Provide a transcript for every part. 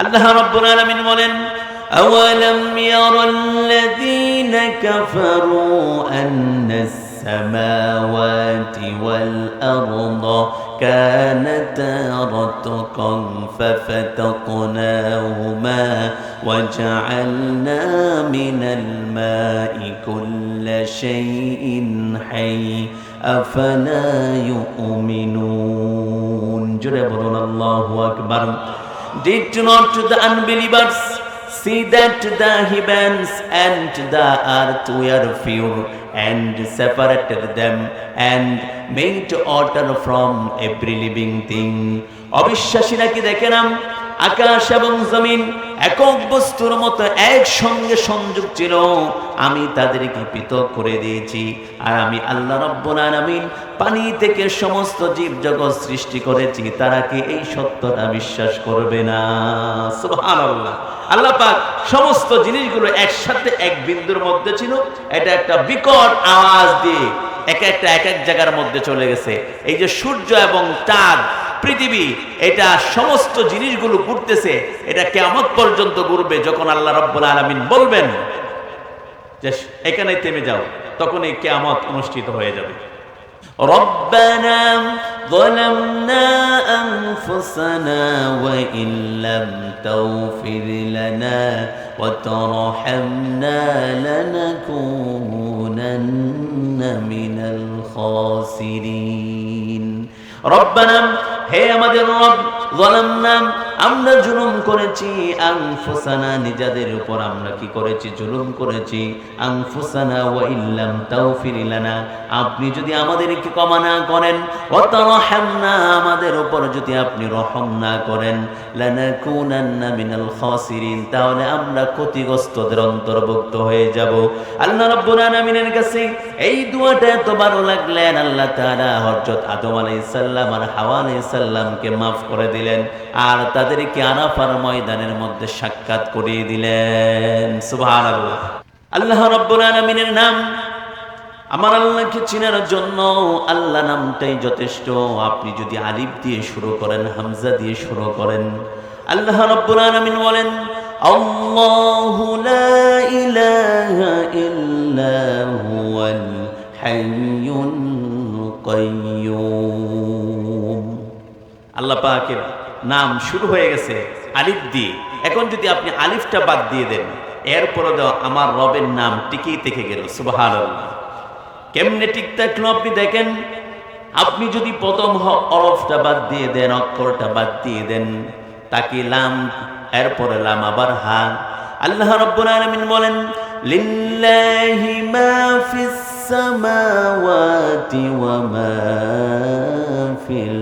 আল্লাহ রাব্বুল আলামিন বলেন, আওয়ালাম ইয়ারাল্লাযীনা কাফারু আন্নাস সামাওয়াতি ওয়াল আরদা কানাতা রাতকান ফাফাতাকনাহুমা ওয়াজআলনা মিনাল মাই কুল্লা শাইইন হাই আফালা ইউমিনুন। জোরে বলুন আল্লাহু আকবার। Did not the unbelievers see that the heavens and the earth were pure and separated them and made order from every living thing? অবিশ্বাসীরা কি দেখে না আকাশ এবং জমিন একক বস্তুর মতো একসঙ্গে সংযোগ ছিল, আমি তাদেরকে পৃথক করে দিয়েছি। আর আমি আল্লাহ রাব্বুল আলামিন পানি থেকে সমস্ত জীব জগৎ সৃষ্টি করেছি, তারা কি এই সত্যটা বিশ্বাস করবে না? সুবহানাল্লাহ। আল্লাহ পাক সমস্ত জিনিসগুলো একসাথে এক বিন্দুর মধ্যে ছিল, এটা একটা বিকট আওয়াজ দিয়ে এক এক জায়গার মধ্যে চলে গেছে। এই যে সূর্য এবং চাঁদ, পৃথিবী, এটা সমস্ত জিনিসগুলো ঘুরতেছে, এটা কিয়ামত পর্যন্ত ঘুরবে। যখন আল্লাহ রাব্বুল আলামিন বলবেন যে এখানেই থেমে যাও, তখন এই কিয়ামত অনুষ্ঠিত হয়ে যাবে। রব্বানা যালামনা আনফুসানা ওয়া ইল্লাম তাগফির লানা ওয়া তারহামনা লানাকুনান্না মিনাল খাসিরিন। রব্বানা, হে আমাদের রব, যালামনা, আমরা জুলুম করেছি, আনফুসানা, নিজেদের উপর আমরা কি করেছি? জুলুম করেছি। আনফুসানা ওয়া ইল্লাম তাগফির লানা, আপনি যদি আমাদেরকে ক্ষমা না করেন, ওয়া তারহামনা, আমাদের উপর যদি আপনি রহম না করেন, লানাকুনান্না মিনাল খাসিরিন, তাহলে আমরা ক্ষতিগ্রস্তদের অন্তর্ভুক্ত হয়ে যাব। আল্লাহ রাব্বুল আলামিনের কাছে এই দোয়াটা এত ভালো লাগলেন, আল্লাহ তাআলা হযরত আদম আলাইহিস সালাম আর হাওয়া আলাইহিস সালামকে মাফ করে দিলেন, আর তাদেরকে আরাফার ময়দানের মধ্যে সাক্ষাৎ করিয়ে দিলেন। সুবহানাল্লাহ। আল্লাহ রাব্বুল আলামিনের নাম, আমার আল্লাহকে চিনার জন্য আল্লাহ নামটাই যথেষ্ট। আপনি যদি আলিফ দিয়ে শুরু করেন, হামজা দিয়ে শুরু করেন, আল্লাহ রাব্বুল আলামিন বলেন, আল্লাহু লা ইলাহা ইল্লা হুয়াল হাইয়ুল কাইয়্যুম। আল্লাহ পাকের নাম শুরু হয়ে গেছে আলিফ দিয়ে। এখন যদি আপনি আলিফটা বাদ দিয়ে দেন, এরপরে দাও আমার রবের নাম টিকেই থেকে গেল। সুবহানাল্লাহ। কেমনে ঠিক থাকলো আপনি দেখেন। আপনি যদি প্রথম হরফটা বাদ দিয়ে দেন, অক্ষরটা বাদ দিয়ে দেন, তাকে লাম, এরপরে লাম আবার হা। আল্লাহ রাব্বুল আলামিন বলেন, লিল্লাহি মা ফিস সামাওয়াতি ওয়া মা ফিল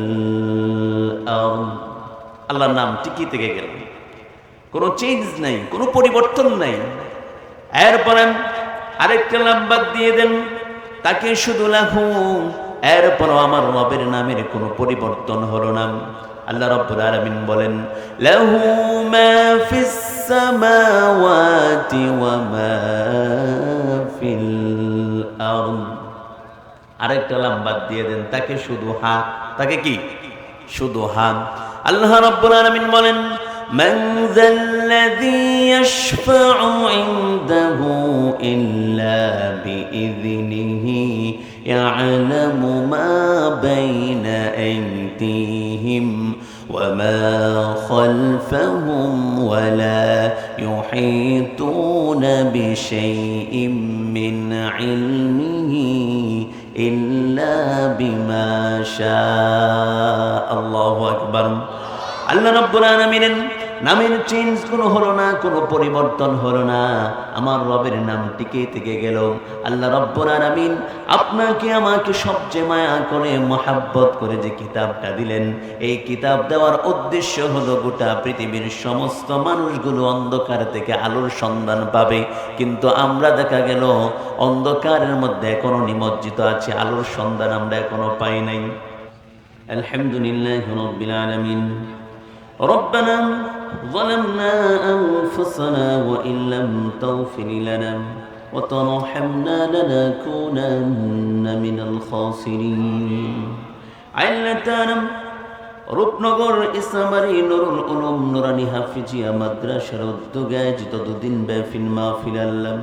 আরদ। আল্লাহর নাম টিকি থেকে গেল, কোনো চেঞ্জ নাই, কোনো পরিবর্তন নাই। এরপরে আরেকটা নাম বাদ দিয়ে দেন, তাকে শুধু লাহু, এরপর আমার রবের নামের কোনো পরিবর্তন হলো না। আল্লাহ রাব্বুল আলামিন বলেন, লাহু মা ফিস সামাওয়াতি ওয়া মা ফিল আরদ। আরেকটা নাম বাদ দিয়ে দেন, তাকে শুধু হা, তাকে কি? শুধু হা। আল্লাহ রাব্বুল আলামিন বলেন, মান যাল্লাযী ইয়াশফা'ু ইনদাহু ইল্লা বিইযনিহি ইয়া'লামু মা বাইনা আইদিহিম ওয়া মা খালফাহুম ওয়া লা ইউহীতুনা বিশাইইন মিন ইলমিহি ইল্লা বিমা শাআ। আল্লাহু আকবার। আল্লাহ রাব্বুল আলামিনের নামের চেঞ্জ কোনো হলো না, কোনো পরিবর্তন হলো না। আমার রবের নাম টিকে থেকে গেল। আল্লাহ রাব্বুল আলামিন আপনাকে আমাকে সবচেয়ে মায়া করে, মহাব্বত করে যে কিতাবটা দিলেন, এই কিতাব দেওয়ার উদ্দেশ্য হলো গোটা পৃথিবীর সমস্ত মানুষগুলো অন্ধকার থেকে আলোর সন্ধান পাবে। কিন্তু আমরা দেখা গেল অন্ধকারের মধ্যে এখনো নিমজ্জিত আছে, আলোর সন্ধান আমরা এখনো পাই নাই। আলহামদুলিল্লাহি রাব্বিল আলামিন। ربنا ظلمنا أنفسنا وإن لم تغفر لنا وترحمنا لنكونن من الخاسرين. আল্লাহ তাআলা রূপনগর ইসলামারি নুরুল উলুম নুরানি হাফিজিয়া মাদ্রাসার উদ্যোগে আয়োজিত দুদিন ব্যাপী মাহফিল আল্লাহ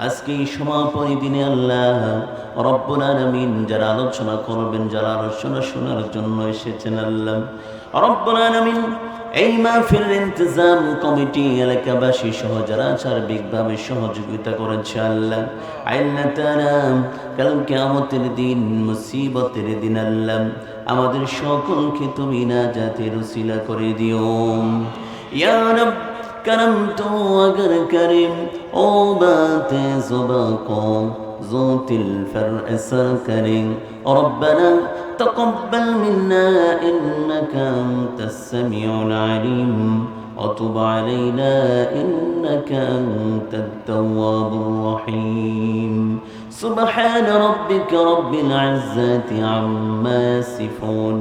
আজকে এই সমাপনী দিনে আল্লাহ রব্বুল আলামিন যারা আলোচনা করবেন, যারা আলোচনা শোনার জন্য এসেছেন আল্লাহ রব্বুল আলামিন এই মাহফিলের ইন্তজাম কমিটি এলাকাবাসী সহ যারা সার্বিকভাবে সহযোগিতা করেছে আল্লাহ তাআলা কাল কিয়ামতের দিন মুসিবতের দিন আল্লাহ আমাদের সকলকে তুমি নাজাতের উসিলা করে দিও ইয়া রব करम तो अगर करीम ओ बात ज़ुबाको ज़ोतिल फर असर करें रब्बना तक़ब्बल मिन्ना इन्नका अंतस समीउल अलीम वतुब अलैना इन्नका अंतत तव्वाबुर रहीम सुब्हान रब्बिका रब्बिल इज़्ज़ति अम्मा यसिफून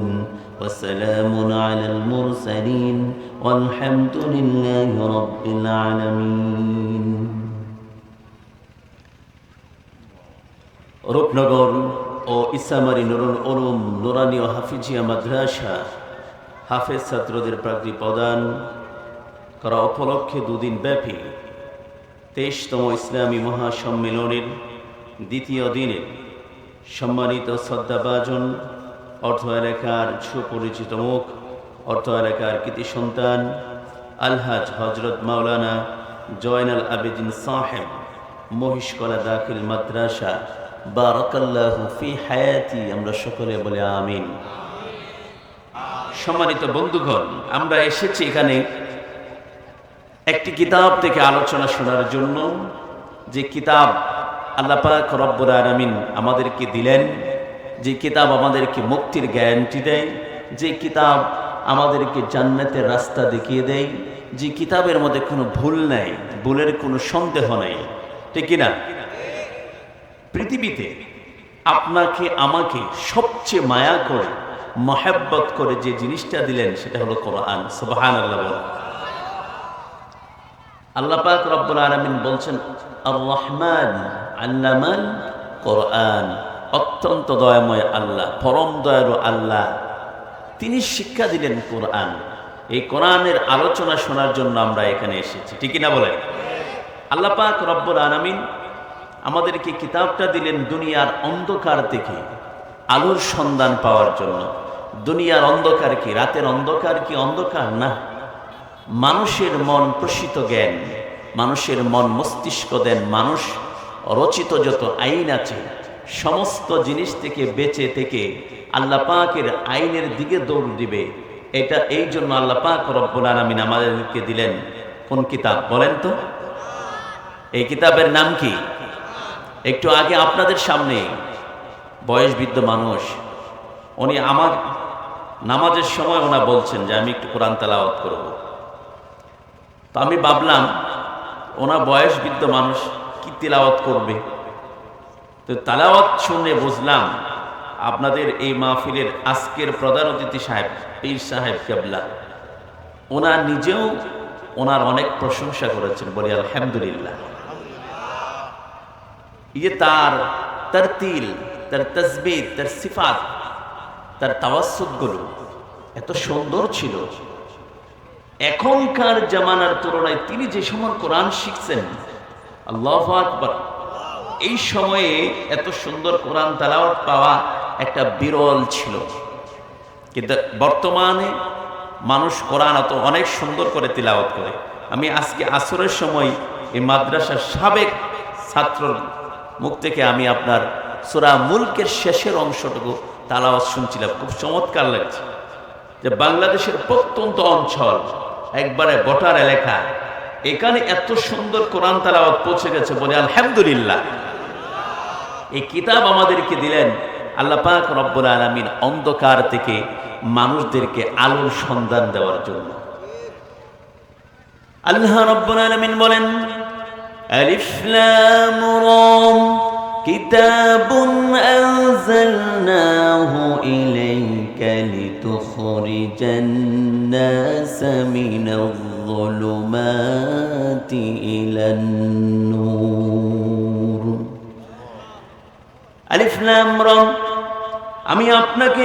وسلام على المرسلين والحمد لله رب العالمين রূপনগর ও ইসামারি নুরুল উলুম নুরানি ও হাফিজিয়া মাদ্রাসা হাফেজ ছাত্রদের প্রাকৃতিক প্রদান করা উপলক্ষে দুদিন ব্যাপী 23তম ইসলামী মহাসম্মেলনের দ্বিতীয় দিনে সম্মানিত শ্রদ্ধাভাজন অর্থ এলাকার সুপরিচিত মুখ, অর্থ এলাকার কৃতি সন্তান আলহাজ হজরত মাওলানা জয়নাল আবেদিন সাহেব মহিষকলা দাখিল মাদ্রাসা বারাকাল্লাহু ফি হায়াতি, আমরা সকলে বলে আমিন। সম্মানিত বন্ধুগণ, আমরা এসেছি এখানে একটি কিতাব থেকে আলোচনা শোনার জন্য, যে কিতাব আল্লাহ পাক রব্বুল আলামিন আমাদেরকে দিলেন, যে কিতাব আমাদেরকে মুক্তির গ্যারান্টি দেয়, যে কিতাব আমাদেরকে জান্নাতের রাস্তা দেখিয়ে দেয়, যে কিতাবের মধ্যে কোনো ভুল নাই, ভুলের কোনো সন্দেহ নেই, ঠিক কিনা? পৃথিবীতে আপনাকে আমাকে সবচেয়ে মায়া করে মহব্বত করে যে জিনিসটা দিলেন সেটা হলো কোরআন। সুবহানাল্লাহ। আল্লাহ পাক রব্বুল আলামিন বলছেন আর রহমান আল্লামাল কোরআন, অত্যন্ত দয়াময় আল্লাহ, পরম দয়ালু আল্লাহ, তিনি শিক্ষা দিলেন কোরআন। এই কোরআনের আলোচনা শোনার জন্য আমরা এখানে এসেছি, ঠিক না বলেন? আল্লাহ পাক রব্বুল আলামিন আমাদেরকে কিতাবটা দিলেন দুনিয়ার অন্ধকার থেকে আলোর সন্ধান পাওয়ার জন্য। দুনিয়ার অন্ধকার কি? রাতের অন্ধকার কি অন্ধকার না? মানুষের মন প্রসিত জ্ঞান, মানুষের মন মস্তিষ্ক দেন, মানুষ রচিত যত আইন আছে সমস্ত জিনিস থেকে বেঁচে থেকে আল্লাহ পাকের আইনের দিকে দৌড় দিবে। এটা এই জন্য আল্লাহ পাক রব্বুল আলামিন আমাদেরকে দিলেন কোন কিতাব বলেন তো? এই কিতাবের নাম কি? একটু আগে আপনাদের সামনে বয়সবৃদ্ধ মানুষ, উনি আমার নামাজের সময় ওনা বলছেন যে আমি একটু কোরআন তেলাওয়াত করব। তো আমি ভাবলাম ওনা বয়সবৃদ্ধ মানুষ কি তেলাওয়াত করবে, তো তেলাওয়াত শুনে বুঝলাম আপনাদের এই মাহফিলের আজকের প্রধান অতিথি সাহেব পীর সাহেব কেবলা, ওনার নিজেও ওনার অনেক প্রশংসা করেছেন, বলি আলহামদুলিল্লাহ। ये তার তারতিল, তার তাসবিহ, তার সিফাত, তার তাওয়াসসুদগুলো এত সুন্দর ছিল। এখনকার জামানার তুলনায় তিনি যে সময় কোরআন শিখছেন, আল্লাহু আকবার, এই সময়ে এত সুন্দর কোরআন তেলাওয়াত পাওয়া একটা বিরল ছিল। কিন্তু বর্তমানে মানুষ কোরআন অনেক সুন্দর করে তিলাওয়াত করে। আমি আজকে আসরের সময় এই মাদ্রাসার সাবেক ছাত্রর মুখ থেকে আমি আপনার সূরা মুলকের শেষের অংশটুকু তেলাওয়াত শুনছিলাম, খুব চমৎকার লাগছে। যে বাংলাদেশের প্রত্যন্ত অঞ্চল, একবারে বটার এলাকা, এখানে এত সুন্দর কোরআন তেলাওয়াত পৌঁছে গেছে, বলে আলহামদুলিল্লাহ। এই কিতাব আমাদেরকে দিলেন আল্লাহ পাক রব্বুল আলামিন অন্ধকার থেকে মানুষদেরকে আলোর সন্ধান দেওয়ার জন্য। আল্লাহ রব্বুল আলামিন বলেন আলিফ লাম রা কিতাবুন আনজালনাহু ইলাইকা লিতুখরিজান নাস মিনাল যুলুমাতি ইলান নূর। আলিফ লাম রা, আমি আপনাকে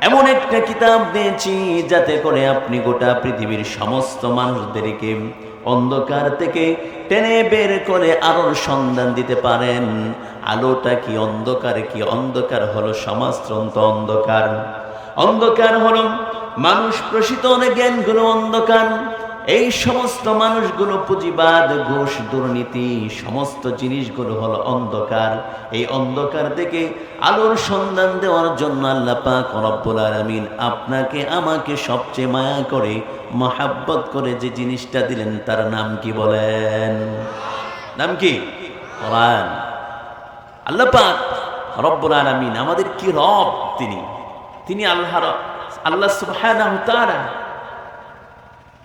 এমন একটা কিতাব দিয়েছি যাতে করে আপনি গোটা পৃথিবীর সমস্ত মানুষদেরকে অন্ধকার থেকে টেনে বের করে আলোর সন্ধান দিতে পারেন। আলোটা কি, অন্ধকার কি? অন্ধকার হলো সমাজতন্ত্র অন্ধকার, অন্ধকার হলো মানুষ প্রসিত জ্ঞানগুলো অন্ধকার। এই সমস্ত মানুষগুলো পুঁজিবাদ, ঘুষ, দুর্নীতি, সমস্ত জিনিসগুলো হলো অন্ধকার। এই অন্ধকার থেকে আলোর সন্ধান দেওয়ার জন্য আল্লাহ পাক রব্বুল আলামিন আপনাকে আমাকে সবচেয়ে মায়া করে, মহাব্বত করে যে জিনিসটা দিলেন তার নাম কি বলেন? নাম কি? কোরআন। আল্লাহ পাক রব্বুল আলামিন আমাদের কি রব? তিনি আল্লাহ সুবহানাহু ওয়া তাআলা।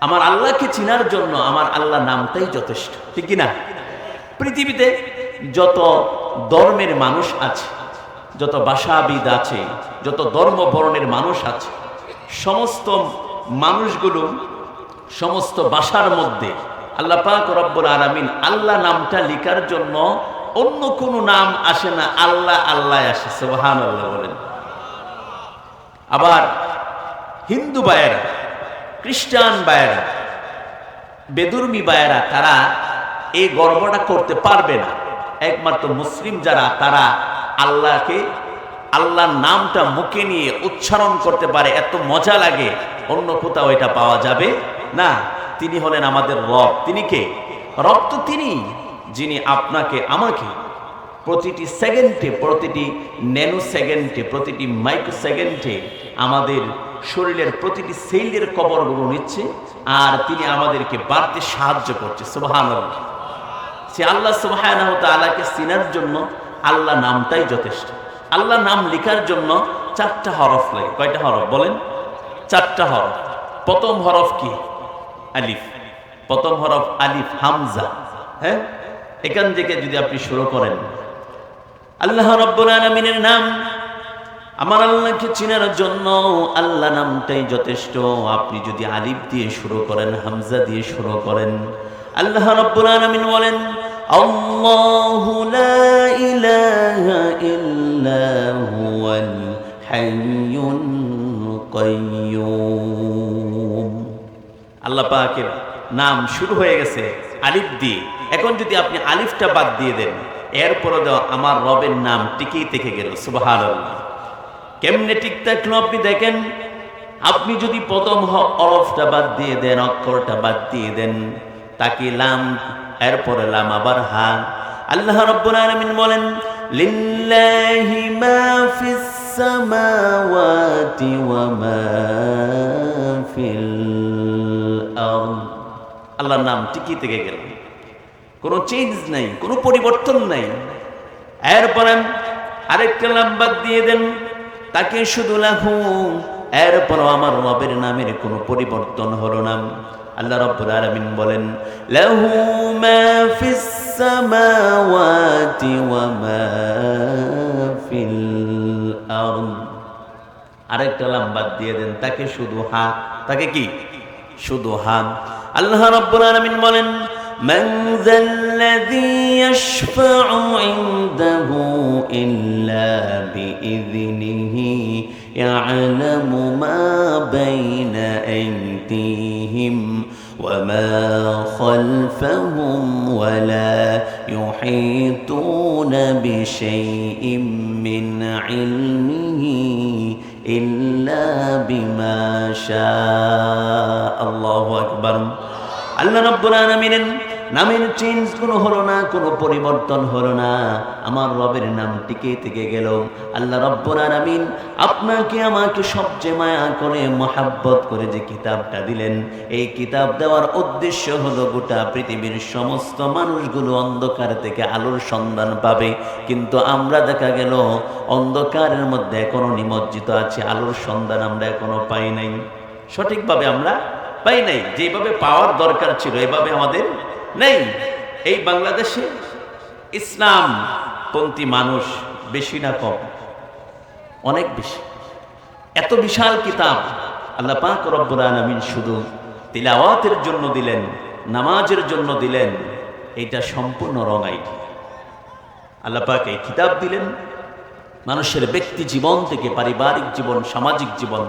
আমার আল্লাহকে চিনার জন্য আমার আল্লাহ নামটাই যথেষ্ট, ঠিক কি না? পৃথিবীতে যত ধর্মের মানুষ আছে, যত ভাষাবিদ আছে, যত ধর্ম বর্ণের মানুষ আছে, সমস্ত মানুষগুলো, সমস্ত ভাষার মধ্যে আল্লাহ পাক রব্বুল আলামিন আল্লাহ নামটা লেখার জন্য অন্য কোনো নাম আসে না, আল্লাহ আল্লাহ আসে। সুবহানাল্লাহ বলেন। আবার হিন্দু ভাইয়েরা, খ্রিস্টান ভাইয়েরা, বেদুর্মী ভাইয়েরা, তারা এই গর্বটা করতে পারবে না। একমাত্র মুসলিম যারা, তারা আল্লাহকে, আল্লাহর নামটা মুখে নিয়ে উচ্চারণ করতে পারে, এত মজা লাগে, অন্য কোথাও এটা পাওয়া যাবে না। তিনি হলেন আমাদের রব। তিনি কে? রব তো তিনি, যিনি আপনাকে আমাকে প্রতিটি সেকেন্ডে, প্রতিটি ন্যানো সেকেন্ডে, প্রতিটি মাইক্রো সেকেন্ডে আমাদের শরীরের প্রতিটি সেলের খবরগুলো নিচ্ছে, আর তিনি আমাদেরকে বাড়তে সাহায্য করছে। সুবহানাল্লাহ। সে আল্লাহ সুবহানাহু ওয়া তাআলাকে চিনার জন্য আল্লাহ নামটাই যথেষ্ট। আল্লাহ নাম লেখার জন্য 4টা হরফ লাগে। কয়টা হরফ বলেন? 4টা হরফ। প্রথম হরফ কি? আলিফ। প্রথম হরফ আলিফ, হামজা। হ্যাঁ, এখান থেকে যদি আপনি শুরু করেন, আল্লাহ রাব্বুল আলামিনের নাম, আমার আল্লাহকে চিনার জন্য আল্লাহ নামটাই যথেষ্ট। আপনি যদি আলিফ দিয়ে শুরু করেন, হামজা দিয়ে শুরু করেন, আল্লাহ রাব্বুল আলামিন বলেন, আল্লাহু লা ইলাহা ইল্লা হুয়াল হাইয়ুল কাইয়্যুম। আল্লাহ পাকের নাম শুরু হয়ে গেছে আলিফ দিয়ে। এখন যদি আপনি আলিফটা বাদ দিয়ে দেন, এরপরে দাও আমার রবের নাম টিকেই থেকে গেল। সুবহানাল্লাহ। কেমনে ঠিক থাকলো আপনি দেখেন। আপনি যদি প্রথম হরফটা বাদ দিয়ে দেন, অক্ষরটা বাদ দিয়ে দেন, তাকে লাম, এরপরে লাম আবার হা। আল্লাহ রাব্বুল আলামিন বলেন, লিল্লাহি মা ফিস সামাওয়াতি ওয়া মা ফিল আরদ। আল্লাহর নাম টিকি থেকে গেল, কোনো চেঞ্জ নাই, কোনো পরিবর্তন নাই। এরপরে আরেকটা লাম বাদ দিয়ে দেন, তাকে শুধু লাহু, এরপর আমার রবের নামের কোনো পরিবর্তন হলো না। আল্লাহ রাব্বুল আলামিন বলেন, লাহু মা ফিস সামাওয়াতি ওয়া মা ফিল আরদ। আরেকটা লাম বাদ দিয়ে দেন, তাকে শুধু হা, তাকে কি? শুধু হা। আল্লাহ রাব্বুল আলামিন বলেন, মান যাল্লাযী ইয়াশফা'ু ইনদাহু ইল্লা বিইযনিহি ইয়া'লামু মা বাইনা আইদিহিম ওয়া মা খালফাহুম ওয়া লা ইউহীতুনা বিশাইইন মিন ইলমিহি ইল্লা বিমা শাআ। আল্লাহু আকবার। আল্লাহ রাব্বুল আলামিনের নামের চেঞ্জ কোনো হলো না, কোনো পরিবর্তন হলো না। আমার রবের নাম টিকে থেকে গেল। আল্লাহ রাব্বুল আলামিন আপনাকে আমাকে সবচেয়ে মায়া করে, মহাব্বত করে যে কিতাবটা দিলেন, এই কিতাব দেওয়ার উদ্দেশ্য হলো গোটা পৃথিবীর সমস্ত মানুষগুলো অন্ধকার থেকে আলোর সন্ধান পাবে। কিন্তু আমরা দেখা গেল অন্ধকারের মধ্যে এখনো নিমজ্জিত আছে, আলোর সন্ধান আমরা এখনো পাই নাই, সঠিকভাবে আমরা পাই নাই। যেভাবে পাওয়ার দরকার ছিল এভাবে আমাদের নেই। এই বাংলাদেশে ইসলামপন্থী মানুষ বেশি না কম? অনেক বেশি। এত বিশাল কিতাব আল্লাহ পাক রব্বুল আলামিন শুধু তিলাওয়াতের জন্য দিলেন, নামাজের জন্য দিলেন, এটা সম্পূর্ণ রঙাই। আল্লাহ পাক এই কিতাব দিলেন মানুষের ব্যক্তি জীবন থেকে পারিবারিক জীবন, সামাজিক জীবন,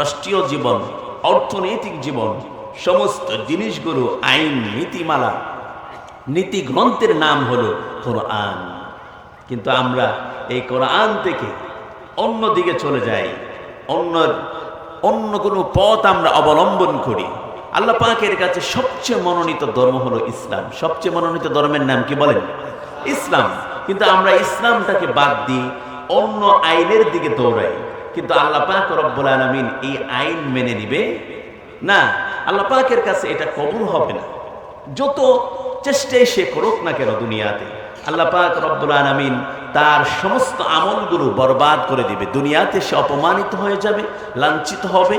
রাষ্ট্রীয় জীবন, অর্থনৈতিক জীবন, সমস্ত জিনিসগুলো আইন, নীতিমালা, নীতি গ্রন্থের নাম হলো কোরআন। কিন্তু আমরা এই কোরআন থেকে অন্য দিকে চলে যাই, অন্য কোনো পথ আমরা অবলম্বন করি। আল্লাহ পাকের কাছে সবচেয়ে মনোনীত ধর্ম হলো ইসলাম। সবচেয়ে মনোনীত ধর্মের নাম কি বলেন? ইসলাম। কিন্তু আমরা ইসলামটাকে বাদ দিই, অন্য আইনের দিকে দৌড়াই। কিন্তু আল্লাহ পাক রব্বুল আলামিন এই আইন মেনে নিবে না। আল্লাহ পাকের কাছে এটা কবুল হবে না, যত চেষ্টাই সে করুক না কেন দুনিয়াতে। আল্লাহ পাক রব্বুল আলামিন তার সমস্ত আমলগুলো বরবাদ করে দিবে। দুনিয়াতে সে অপমানিত হয়ে যাবে, লাঞ্ছিত হবে।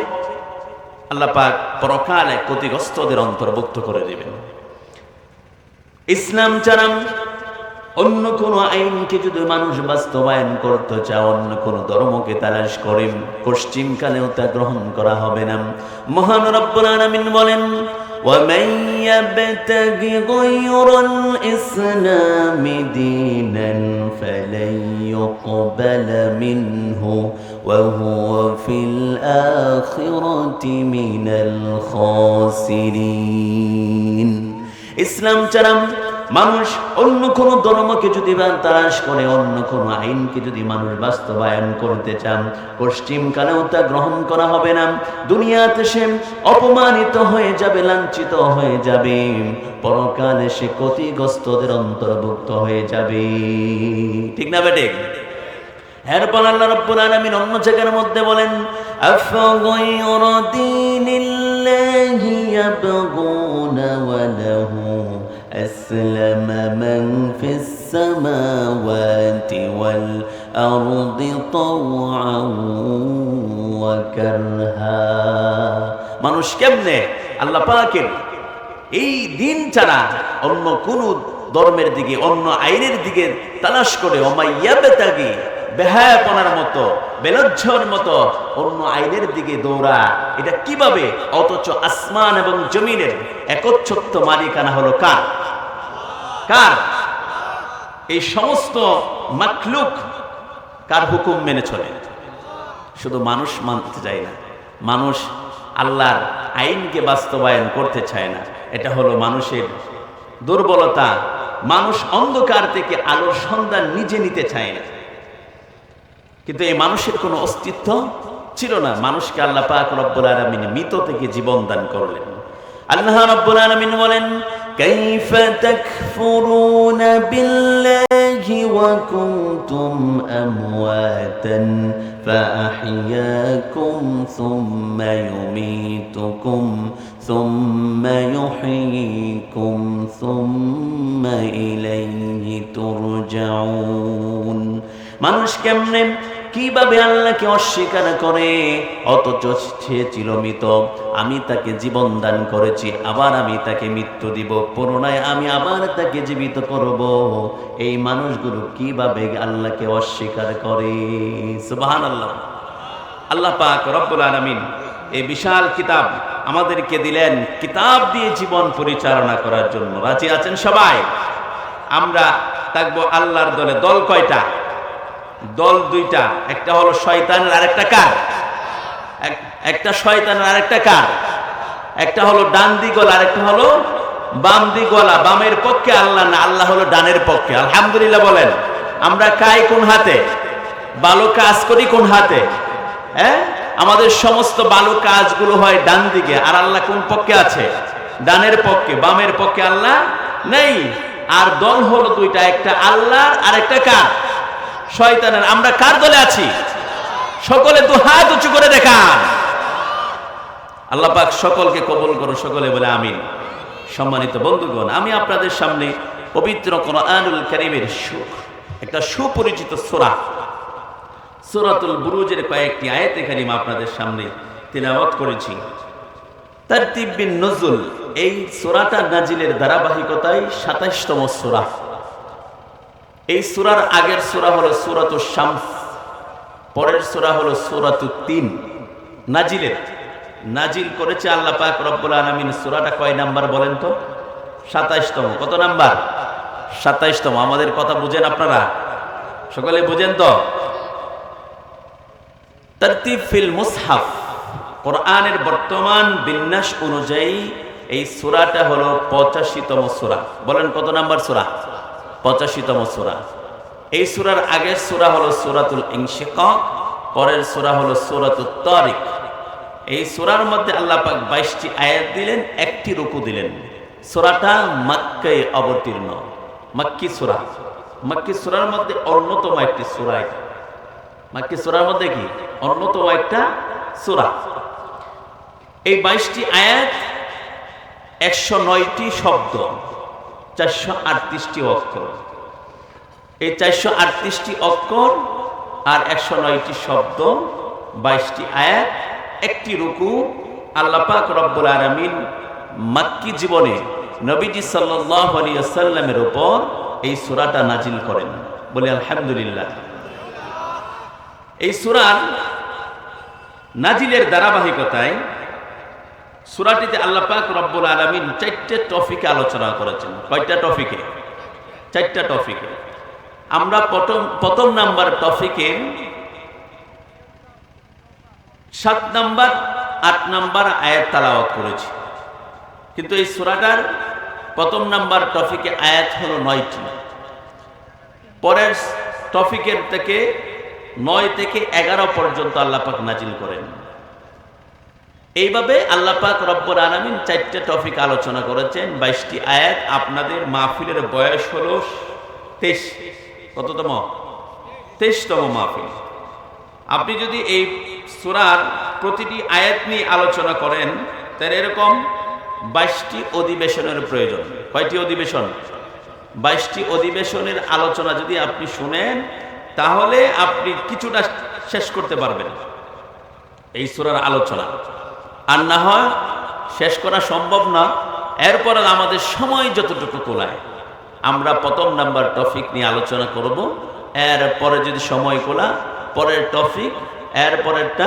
আল্লাহ পাক পরকালে ক্ষতিগ্রস্তদের অন্তর্ভুক্ত করে দিবেন। ইসলাম ছাড়া অন্য কোনো আইনকে যদি মানুষ বাস্তবায়ন করতে চায়, অন্য কোনো ধর্মকে তালাশ করে, পশ্চিমকালেও তা গ্রহণ করা হবে না। মহান রব্বুল আলামিন বলেন, وَمَن يَبْتَغِ غَيْرَ الْإِسْلَامِ دِينًا فَلَن يُقْبَلَ مِنْهُ وَهُوَ فِي الْآخِرَةِ مِنَ الْخَاسِرِينَ। ইসলাম ছাড়া মানুষ অন্য কোন ধর্মকে যদি তালাশ করে, অন্য কোন আইনকে যদি মানুষ বাস্তবায়ন করতে চান, পশ্চিমকালেও তা গ্রহণ করা হবে না। দুনিয়াতে সে অপমানিত হয়ে যাবে, লাঞ্ছিত হয়ে যাবে, পরকালে সে ক্ষতিগ্রস্তদের অন্তর্ভুক্ত হয়ে যাবে। ঠিক না বেঠিক? এরপর আল্লাহ রাব্বুল আলামিন অন্য জায়গার মধ্যে বলেন, আফগায়রা দীনিল্লাহি ইয়াবগুনা ওয়া লাহু أسلم من في السماوات والأرض طوعا وكرها। মানুষ কেমনে আল্লাহ পাকের এই দিন ছাড়া অন্য কোন ধর্মের দিকে, অন্য আইনের দিকে তালাশ করে, ওমাইয়াবতাগি বেহায়াপনার মতো, বেলজ্জর মতো অন্য আইনের দিকে দৌড়া, এটা কিভাবে? অথচ আসমান এবং জমিনের একচ্ছত্ব মালিকানা হলো কার? কার? এই সমস্ত মাখলুক কার হুকুম মেনে চলে? শুধু মানুষ মানতে চায় না, মানুষ আল্লাহর আইনকে বাস্তবায়ন করতে চায় না। এটা হলো মানুষের দুর্বলতা। মানুষ অন্ধকার থেকে আলোর সন্ধান নিজে নিতে চায় না। কিন্তু এই মানুষের কোনো অস্তিত্ব ছিল না। মানুষকে আল্লাহ পাক রব্বুল আলামিন মৃত থেকে জীবন দান করলেন। আল্লাহ রব্বুল আলামিন বলেন, কাইফা তাকফুরুনা বিল্লাহি ওয়া কুনতুম আমওয়াতান ফাআহইয়াকুম সুম্মা ইউমীতুকুম সুম্মা ইউহয়িকুম সুম্মা ইলাইহি তুরজাউন। মানুষ কেমনে, কিভাবে আল্লাহকে অস্বীকার করে, অথচ সে ছিল মৃত। আমি তাকে জীবন দান করেছি, আবার আমি তাকে মৃত্যু দিব, পুনরায় আমি আবার তাকে জীবিত করব। এই মানুষগুলো কিভাবে আল্লাহকে অস্বীকার করে? সুবহানাল্লাহ। আল্লাহ পাক রব্বুল আলামিন এই বিশাল কিতাব আমাদেরকে দিলেন, কিতাব দিয়ে জীবন পরিচালনা করার জন্য। রাজি আছেন সবাই? আমরা থাকবো আল্লাহর দলে। দল কয়টা? দল দুইটা। একটা হলো শয়তানের, আরেকটা কার? একটা শয়তানের, আরেকটা কার? একটা হলো ডান দিকওয়ালা, আরেকটা হলো বাম দিকওয়ালা। বামের পক্ষে আল্লাহ না, আল্লাহ হলো ডানের পক্ষে। আলহামদুলিল্লাহ বলেন। আমরা খাই কোন হাতে? ভালো কাজ করি কোন হাতে? হ্যাঁ, আমাদের সমস্ত ভালো কাজগুলো হয় ডান দিকে। আর আল্লাহ কোন পক্ষে আছে? ডানের পক্ষে। বামের পক্ষে আল্লাহ নেই। আর দল হলো দুইটা, একটা আল্লাহর, আরেকটা কার? শয়তানের। আমরা কার দলে আছি? সকলে তো হাত উঁচু করে দেখান। আল্লাহ পাক সকলকে কবুল করো, সকলে বলে আমিন। সম্মানিত বন্ধুগণ, আমি আপনাদের সামনে পবিত্র কোরআনুল কারীমের একটা সুপরিচিত সূরা, সূরাতুল বুরুজের কয়েকটি আয়াতে কারিমা আপনাদের সামনে তিলাওয়াত করেছি। তারতিব বিন নুজুল, এই সূরাটা নাজিলের ধারাবাহিকতায় ২৭তম সূরা। এই সূরার আগের সূরা হলো সূরাতুশ শামস, পরের সূরা হলো সূরাতুত তিন। নাজিল করেছে আল্লাহ পাক রব্বুল আলামিন। সূরাটা কয় নাম্বার বলেন তো? ২৭তম। কত নাম্বার? ২৭তম। আমাদের কথা বুঝেন আপনারা? সকলে বুঝেন তো? তারতিব ফিল মুসহাফ, কোরআনের বর্তমান বিন্যাস অনুযায়ী এই সূরাটা হলো 85তম সূরা। বলেন কত নাম্বার সূরা? 85তম সূরা। এই সূরার আগের সূরা হলো সূরাতুল ইনশিকাক, পরের সূরা হলো সূরাতুত তারিক। এই সূরার মধ্যে আল্লাহ পাক 22টি আয়াত দিলেন, একটি রুকু দিলেন। সূরাটা মক্কায় অবতীর্ণ, মক্কি সূরা। মক্কি সূরার মধ্যে অন্যতম একটি সূরা এটা। মক্কি সূরার মধ্যে কি অন্যতম একটা সূরা। এই 22টি আয়াত, 109টি শব্দ, 438টি অক্ষর। এই 438টি অক্ষর আর 109টি শব্দ, 22টি আয়াত, একটি রুকু। আল্লাহ পাক রব্বুল আলামিন মক্কি জীবনে নবীজি সাল্লাল্লাহু আলাইহি ওয়াসাল্লামের উপর এই সূরাটা নাজিল করেন। বলি আলহামদুলিল্লাহ। এই সূরার নাজিলের ধারাবাহিকতায় সূরাটিতে আল্লাহ পাক রব্বুল আলামিন 4টে টপিকে আলোচনা করেছেন। কয়টা টপিকে? 4টা টপিকে। আমরা প্রথম নাম্বার টপিকে 7 নাম্বার 8 নাম্বার আয়াত তেলাওয়াত করেছি, কিন্তু এই সূরাটার প্রথম নাম্বার টপিকে আয়াত হলো 9টি। পরের টপিকের থেকে 9 থেকে 11 পর্যন্ত আল্লাহ পাক নাজিল করেন। এইভাবে আল্লাহ পাক রব্বুল আলামিন 4টে টপিক আলোচনা করেছেন, 22টি আয়াত। আপনাদের মাহফিলের বয়স হলো 23। কততম? 23তম মাহফিল। আপনি যদি এই সূরার প্রতিটি আয়াত নিয়ে আলোচনা করেন, তাহলে এরকম 22টি অধিবেশনের প্রয়োজন। কয়টি অধিবেশন? 22টি অধিবেশনের আলোচনা যদি আপনি শুনেন, তাহলে আপনি কিছুটা শেষ করতে পারবেন এই সূরার আলোচনা। আর না হয় শেষ করা সম্ভব না। এরপর আমাদের সময় যতটুকু কোলায় আমরা প্রথম নাম্বার টপিক নিয়ে আলোচনা করব। এরপরে যদি সময় কোলা, পরের টপিক, এরপরেরটা,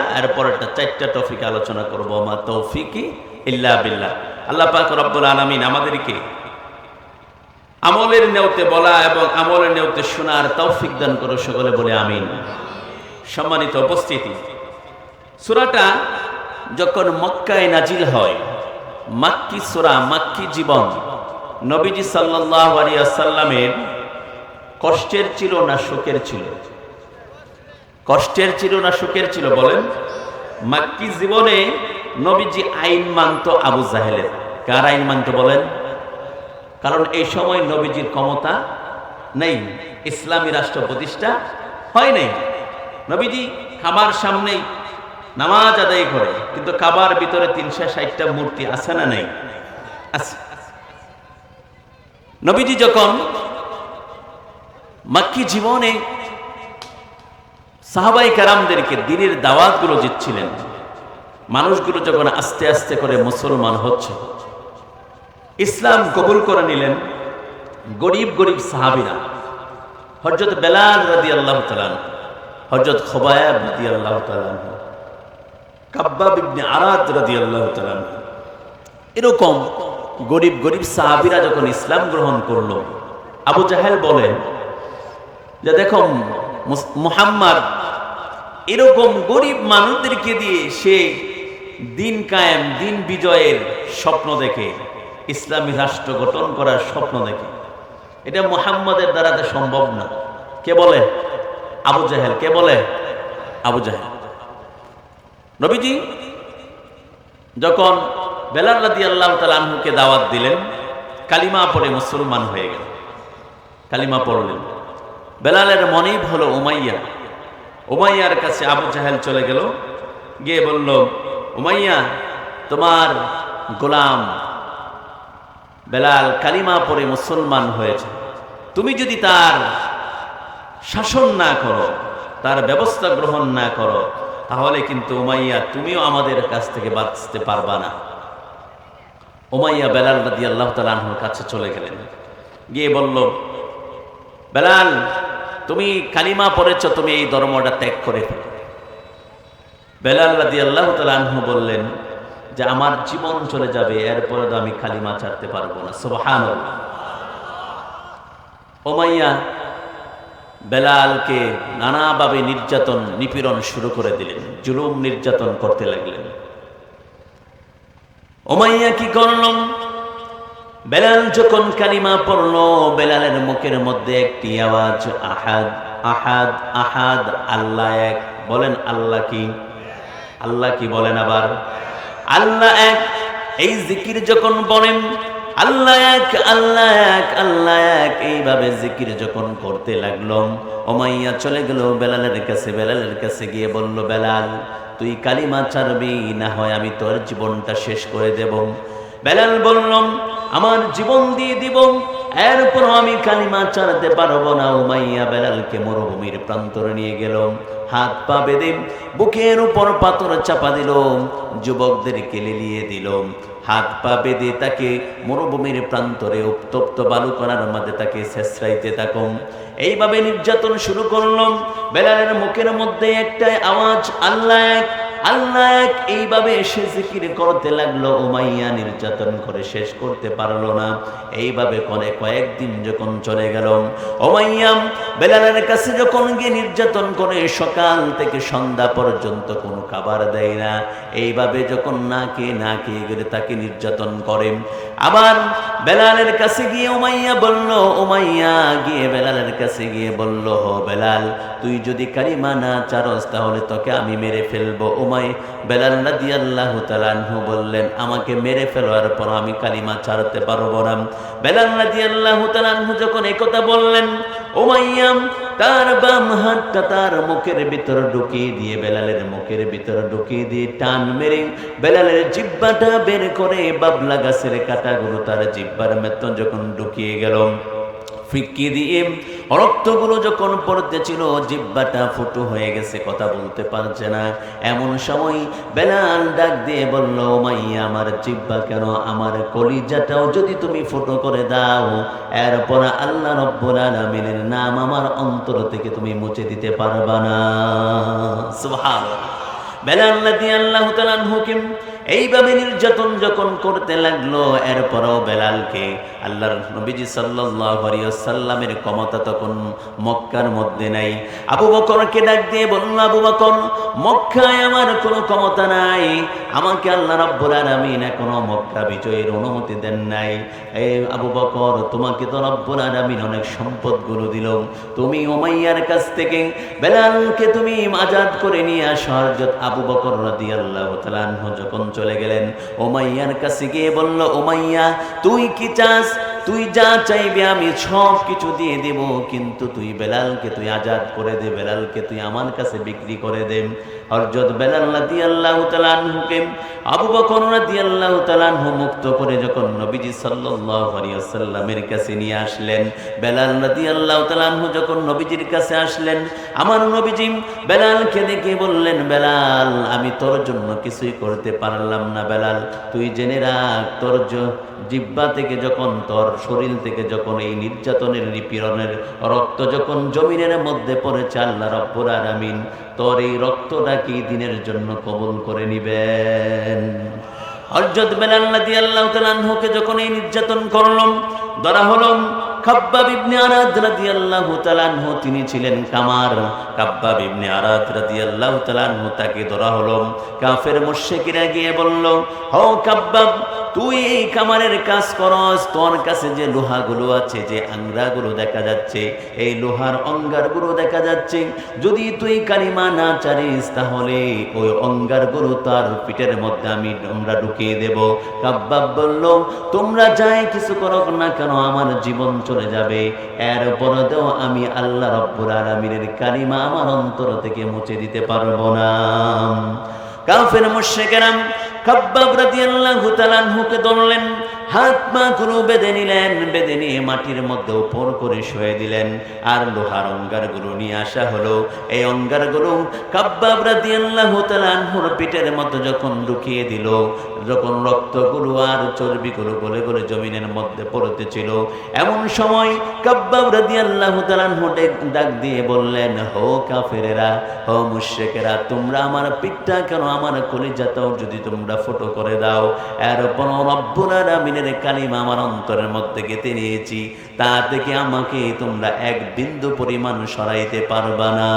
4টা টপিক আলোচনা করব। মা তৌফিকি ইল্লা বিল্লাহ। আল্লাহ পাক রব্বুল আলামিন আমাদেরকে আমলের নেওতে বলা এবং আমলের নেওতে শোনার তৌফিক দান করো, সকলে বলে আমিন। সম্মানিত উপস্থিতি, সূরাটা যখন মক্কায় নাজিল হয়, মক্কি সূরা, মক্কি জীবন, নবীজি সাল্লাল্লাহু আলাইহি ওয়াসাল্লামের কষ্টের ছিল না সুখের ছিল? কষ্টের ছিল না সুখের ছিল? বলেন। মক্কি জীবনে নবীজি আইন মানত আবু জাহেলের। কার আইন মানত বলেন? কারণ এই সময় নবীজির ক্ষমতা নেই, ইসলামী রাষ্ট্র প্রতিষ্ঠা হয় নাই। নবীজি কাবার সামনেই নামাজ আদায় করে, কিন্তু কাবার ভিতরে 360টা মূর্তি আছে না নাই? আছে। নবীজি যখন মক্কি জীবনে সাহাবায়ে কেরামদেরকে দ্বীনের দাওয়াতগুলো দিচ্ছিলেন, মানুষগুলো যখন আস্তে আস্তে করে মুসলমান হচ্ছে, ইসলাম কবুল করে নিলেন গরিব গরিব সাহাবীরা। হযরত বেলাল রাদিয়াল্লাহু তাআলা, হযরত খুবাইব রাদিয়াল্লাহু তাআলা, কাব্বাব ইবনে আরাদ রাদিয়াল্লাহু তাআলা, এরকম গরিব গরিব সাহাবীরা যখন ইসলাম গ্রহণ করলো, আবু জাহেল বলেন যে দেখো মুহাম্মদ এরকম গরিব মানুষদেরকে দিয়ে সে দিন কায়েম, দিন বিজয়ের স্বপ্ন দেখে, ইসলামী রাষ্ট্র গঠন করার স্বপ্ন দেখে। এটা মুহাম্মদের দ্বারা সম্ভব না। কে বলে? আবু জাহেল। কে বলে? আবু জাহেল। নবীজি যখন বেলাল রাদিয়াল্লাহু তাআলা আনহুকে দাওয়াত দিলেন, কালিমা পড়ে মুসলমান হয়ে গেল। কালিমা পড়লেন। বেলালের মনিব হলো উমাইয়া। উমাইয়ার কাছে আবু জাহেল চলে গেল, গিয়ে বলল, উমাইয়া, তোমার গোলাম বেলাল কালিমা পড়ে মুসলমান হয়েছে, তুমি যদি তার শাসন না করো, তার ব্যবস্থা গ্রহণ না করো, তাহলে কিন্তু উমাইয়া তুমিও আমাদের কাছ থেকে বাঁচতে পারবা না। উমাইয়া বেলাল রাদিয়াল্লাহু তাআলা আনহুর কাছে চলে গেলেন, গিয়ে বলল, বেলাল, তুমি কালিমা পড়েছ, তুমি এই ধর্মটা ত্যাগ করে ফেলো। বেলাল রাদিয়াল্লাহু তাআলা আনহু বললেন যে আমার জীবন চলে যাবে, এরপরে তো আমি কালিমা ছাড়তে পারবো না। সুবহানাল্লাহ। উমাইয়া বেলালকে নানাভাবে নির্যাতন নিপীড়ন শুরু করে দিলেন, জুলুম নির্যাতন করতে লাগলেন। উমাইয়া কি করল? বেলাল যখন কালিমা পড়ল, বেলালের মুখের মধ্যে একটি আওয়াজ, আহাদ আহাদ আহাদ, আল্লাহ এক। বলেন আল্লাহ কি? আল্লাহ কি বলেন আবার? আল্লাহ এক। এই জিকির যখন বলেন আল্লাহ এক আল্লাহ এক আল্লাহ এক, এইভাবে জিকির যখন করতে লাগলো, উমাইয়া চলে গেল বেলালের কাছে। বেলালের কাছে গিয়ে বলল, বেলাল তুই কালিমা ছাড়বি, না হয় আমি তোর জীবনটা শেষ করে দেব। বেলাল বলল, আমার জীবন দিয়ে দিব, এরপর আমি কালিমা ছাড়তে পারবো না। উমাইয়া বেলালকে মরুভূমির প্রান্তরে নিয়ে গেল, হাত পা বেঁধে বুকের উপর পাথর চাপা দিল, যুবকদেরকে লিলিয়ে দিল, হাত পা বেঁধে তাকে মরুভূমির প্রান্তরে উত্তপ্ত বালুকণার মাঝে তাকে ছেঁচড়াইতে থাকুন। এইভাবে নির্যাতন শুরু করল। বেলালের মুখের মধ্যে একটাই আওয়াজ, আল্লাহ এক আল্লাহ এক। এইভাবে সে জিকির করতে লাগলো। উমাইয়া নির্যাতন করে শেষ করতে পারলো না। এইভাবে কয়েকদিন যখন চলে গেল, উমাইয়া বেলালের কাছে যখন গিয়ে নির্যাতন করে সকাল থেকে সন্ধ্যা পর্যন্ত কোনো খাবার দেয় না। এইভাবে যখন না খেয়ে গেলে তাকে নির্যাতন করে। আবার বেলালের কাছে গিয়ে উমাইয়া বলল, উমাইয়া গিয়ে বেলালের কাছে গিয়ে বলল, হো বেলাল, তুই যদি কালিমা না চারস তাহলে তোকে আমি মেরে ফেলবো। বেলাল রাদিয়াল্লাহু তাআলা আনহু বললেন, আমাকে মেরে ফেলার পর আমি কালিমা ছাড়তে পারবো না। বেলাল রাদিয়াল্লাহু তাআলা আনহু যখন একথা বললেন, উমাইয়া তার বাম হাতটা তার মুখের ভিতর ঢুকিয়ে দিয়ে, বেলালের মুখের ভিতর ঢুকিয়ে দিয়ে টান মেরে বেলালের জিহ্বাটা বের করে বাবলা গাছের কাঁটাগুলো তার জিহ্বার মধ্যে যখন ঢুকিয়ে গেল, ফিক্কি দিয়ে রক্তগুলো যখন পড়তেছিল, জিহ্বাটা ফুটো হয়ে গেছে, কথা বলতে পারছে না। এমন সময় বেলাল ডাক দিয়ে বলল, উমাইয়া আমার জিহ্বা কেন, আমার কলিজাটাও যদি তুমি ফুটো করে দাও, এরপর আল্লাহ রাব্বুল আলামিনের নাম আমার অন্তর থেকে তুমি মুছে দিতে পারবা না। সুবহানাল্লাহ। বেলাল রাদিয়াল্লাহু তাআলা আনহুকে এইভাবে নির্যাতন যখন করতে লাগলো, এরপরও বেলালকে আল্লাহর নবীজি সাল্লাল্লাহু আলাইহি ওয়াসাল্লামের ক্ষমতা তখন মক্কার মধ্যে নাই। আবু বকরকে ডাক দিয়ে বলল, আবু বকর, মক্কায় আমার কোনো ক্ষমতা নাই, আমাকে আল্লাহ রাব্বুল আলামিন এখনো মক্কা বিজয়ের অনুমতি দেন নাই। এই আবু বকর, তোমাকে তো রাব্বুল আলামিন অনেক সম্পদগুলো দিল, তুমি উমাইয়ার কাছ থেকে বেলালকে তুমি আজাদ করে নিয়ে আসো। হযরত আবু বকর রাদিয়াল্লাহু তাআলা আনহু যখন চলে গেলেন, উমাইয়ার কাছে গিয়ে বলল, উমাইয়া তুই কি চাস? তুই যা চাইবে আমি সব কিছু দিয়ে দেব, কিন্তু তুই বেলালকে তুই আজাদ করে দে, বেলালকে তুই আমার কাছে বিক্রি করে দে। হযরত বেলাল রাদিয়াল্লাহু তাআলা আনহুকে আবু বকর রাদিয়াল্লাহু তাআলা আনহু মুক্ত করে যখন নবীজি সাল্লাল্লাহু আলাইহি ওয়াসাল্লামের কাছে নিয়ে আসলেন, বেলাল রাদিয়াল্লাহু তাআলা আনহু যখন নবীজির কাছে আসলেন, আমার নবীজি বেলালকে দেখে বললেন, বেলাল আমি তোর জন্য কিছুই করতে পারলাম না। বেলাল তুই জেনে রাখ, তোর জিহ্বা থেকে যখন, তোর শরীর থেকে যখন এই নির্যাতনের নিপীড়নের রক্ত যখন জমিনের মধ্যে পড়েছে, আল্লাহ রাব্বুল আলামিন তোর এই রক্তটা কি দিনের জন্য কবুল করে নিবেন। হযরত বেলাল রাদিয়াল্লাহু তাআলা আনহুকে যখন এই নির্যাতন করলাম, ধরা হলো, খাব্বাব ইবনে আরাদ রাদিয়াল্লাহু তাআলা আনহু তিনি ছিলেন কামার। খাব্বাব ইবনে আরাদ রাদিয়াল্লাহু তাআলা আনহু তাকে ধরা হলো। কাফের মুশরিকরা গিয়ে বলল, ও খাব্বাব, তুই এই কামারের কাজ করস, তোর কাছে যে লোহাগুলো আছে, যে আংরাগুলো দেখা যাচ্ছে, এই লোহার অঙ্গারগুলো দেখা যাচ্ছে, যদি তুই কালিমা না চারিস তাহলে ওই অঙ্গারগুলো তার পিঠের মধ্যে আমরা ঢুকিয়ে দেব। খাব্বাব বলল, তোমরা যাই কিছু করো না কেন আমার জীবন চলে যাবে, এরপরেও আমি আল্লাহ রাব্বুল আলামিনের কালিমা আমার অন্তর থেকে মুছে দিতে পারবো না। কাফের মুশরিকেরা খাব্বাব রাদিয়াল্লাহু তাআলা আনহুকে ধরলেন, হাত পা গুলো বেঁধে নিলেন, বেঁধে নিয়ে মাটির মধ্যে উপর করে শুয়ে দিলেন। আর লোহার অঙ্গারগুলো নিয়ে আসা হলো। এই অঙ্গারগুলো খাব্বাব রাদিয়াল্লাহু তাআলা আনহুর পিঠের মধ্যে যখন ঢুকিয়ে দিল, যখন রক্তগুলো আর চর্বিগুলো গলে গলে জমিনের মধ্যে পড়তেছিল, এমন সময় খাব্বাব রাদিয়াল্লাহু তাআলা আনহু ডাক দিয়ে বললেন, হো কাফেরেরা, হো মুশরিকেরা, তোমরা আমার পিঠটা কেন, আমার কলিজাটাও যদি তোমরা ফুটো করে দাও, এরপর রব্বুল আলামিন লাইনের কালিমা আমার অন্তরের মধ্যে গেঁথে নিয়েছি, তা থেকে আমাকে তোমরা এক বিন্দু পরিমাণ সরাইতে পারবা না।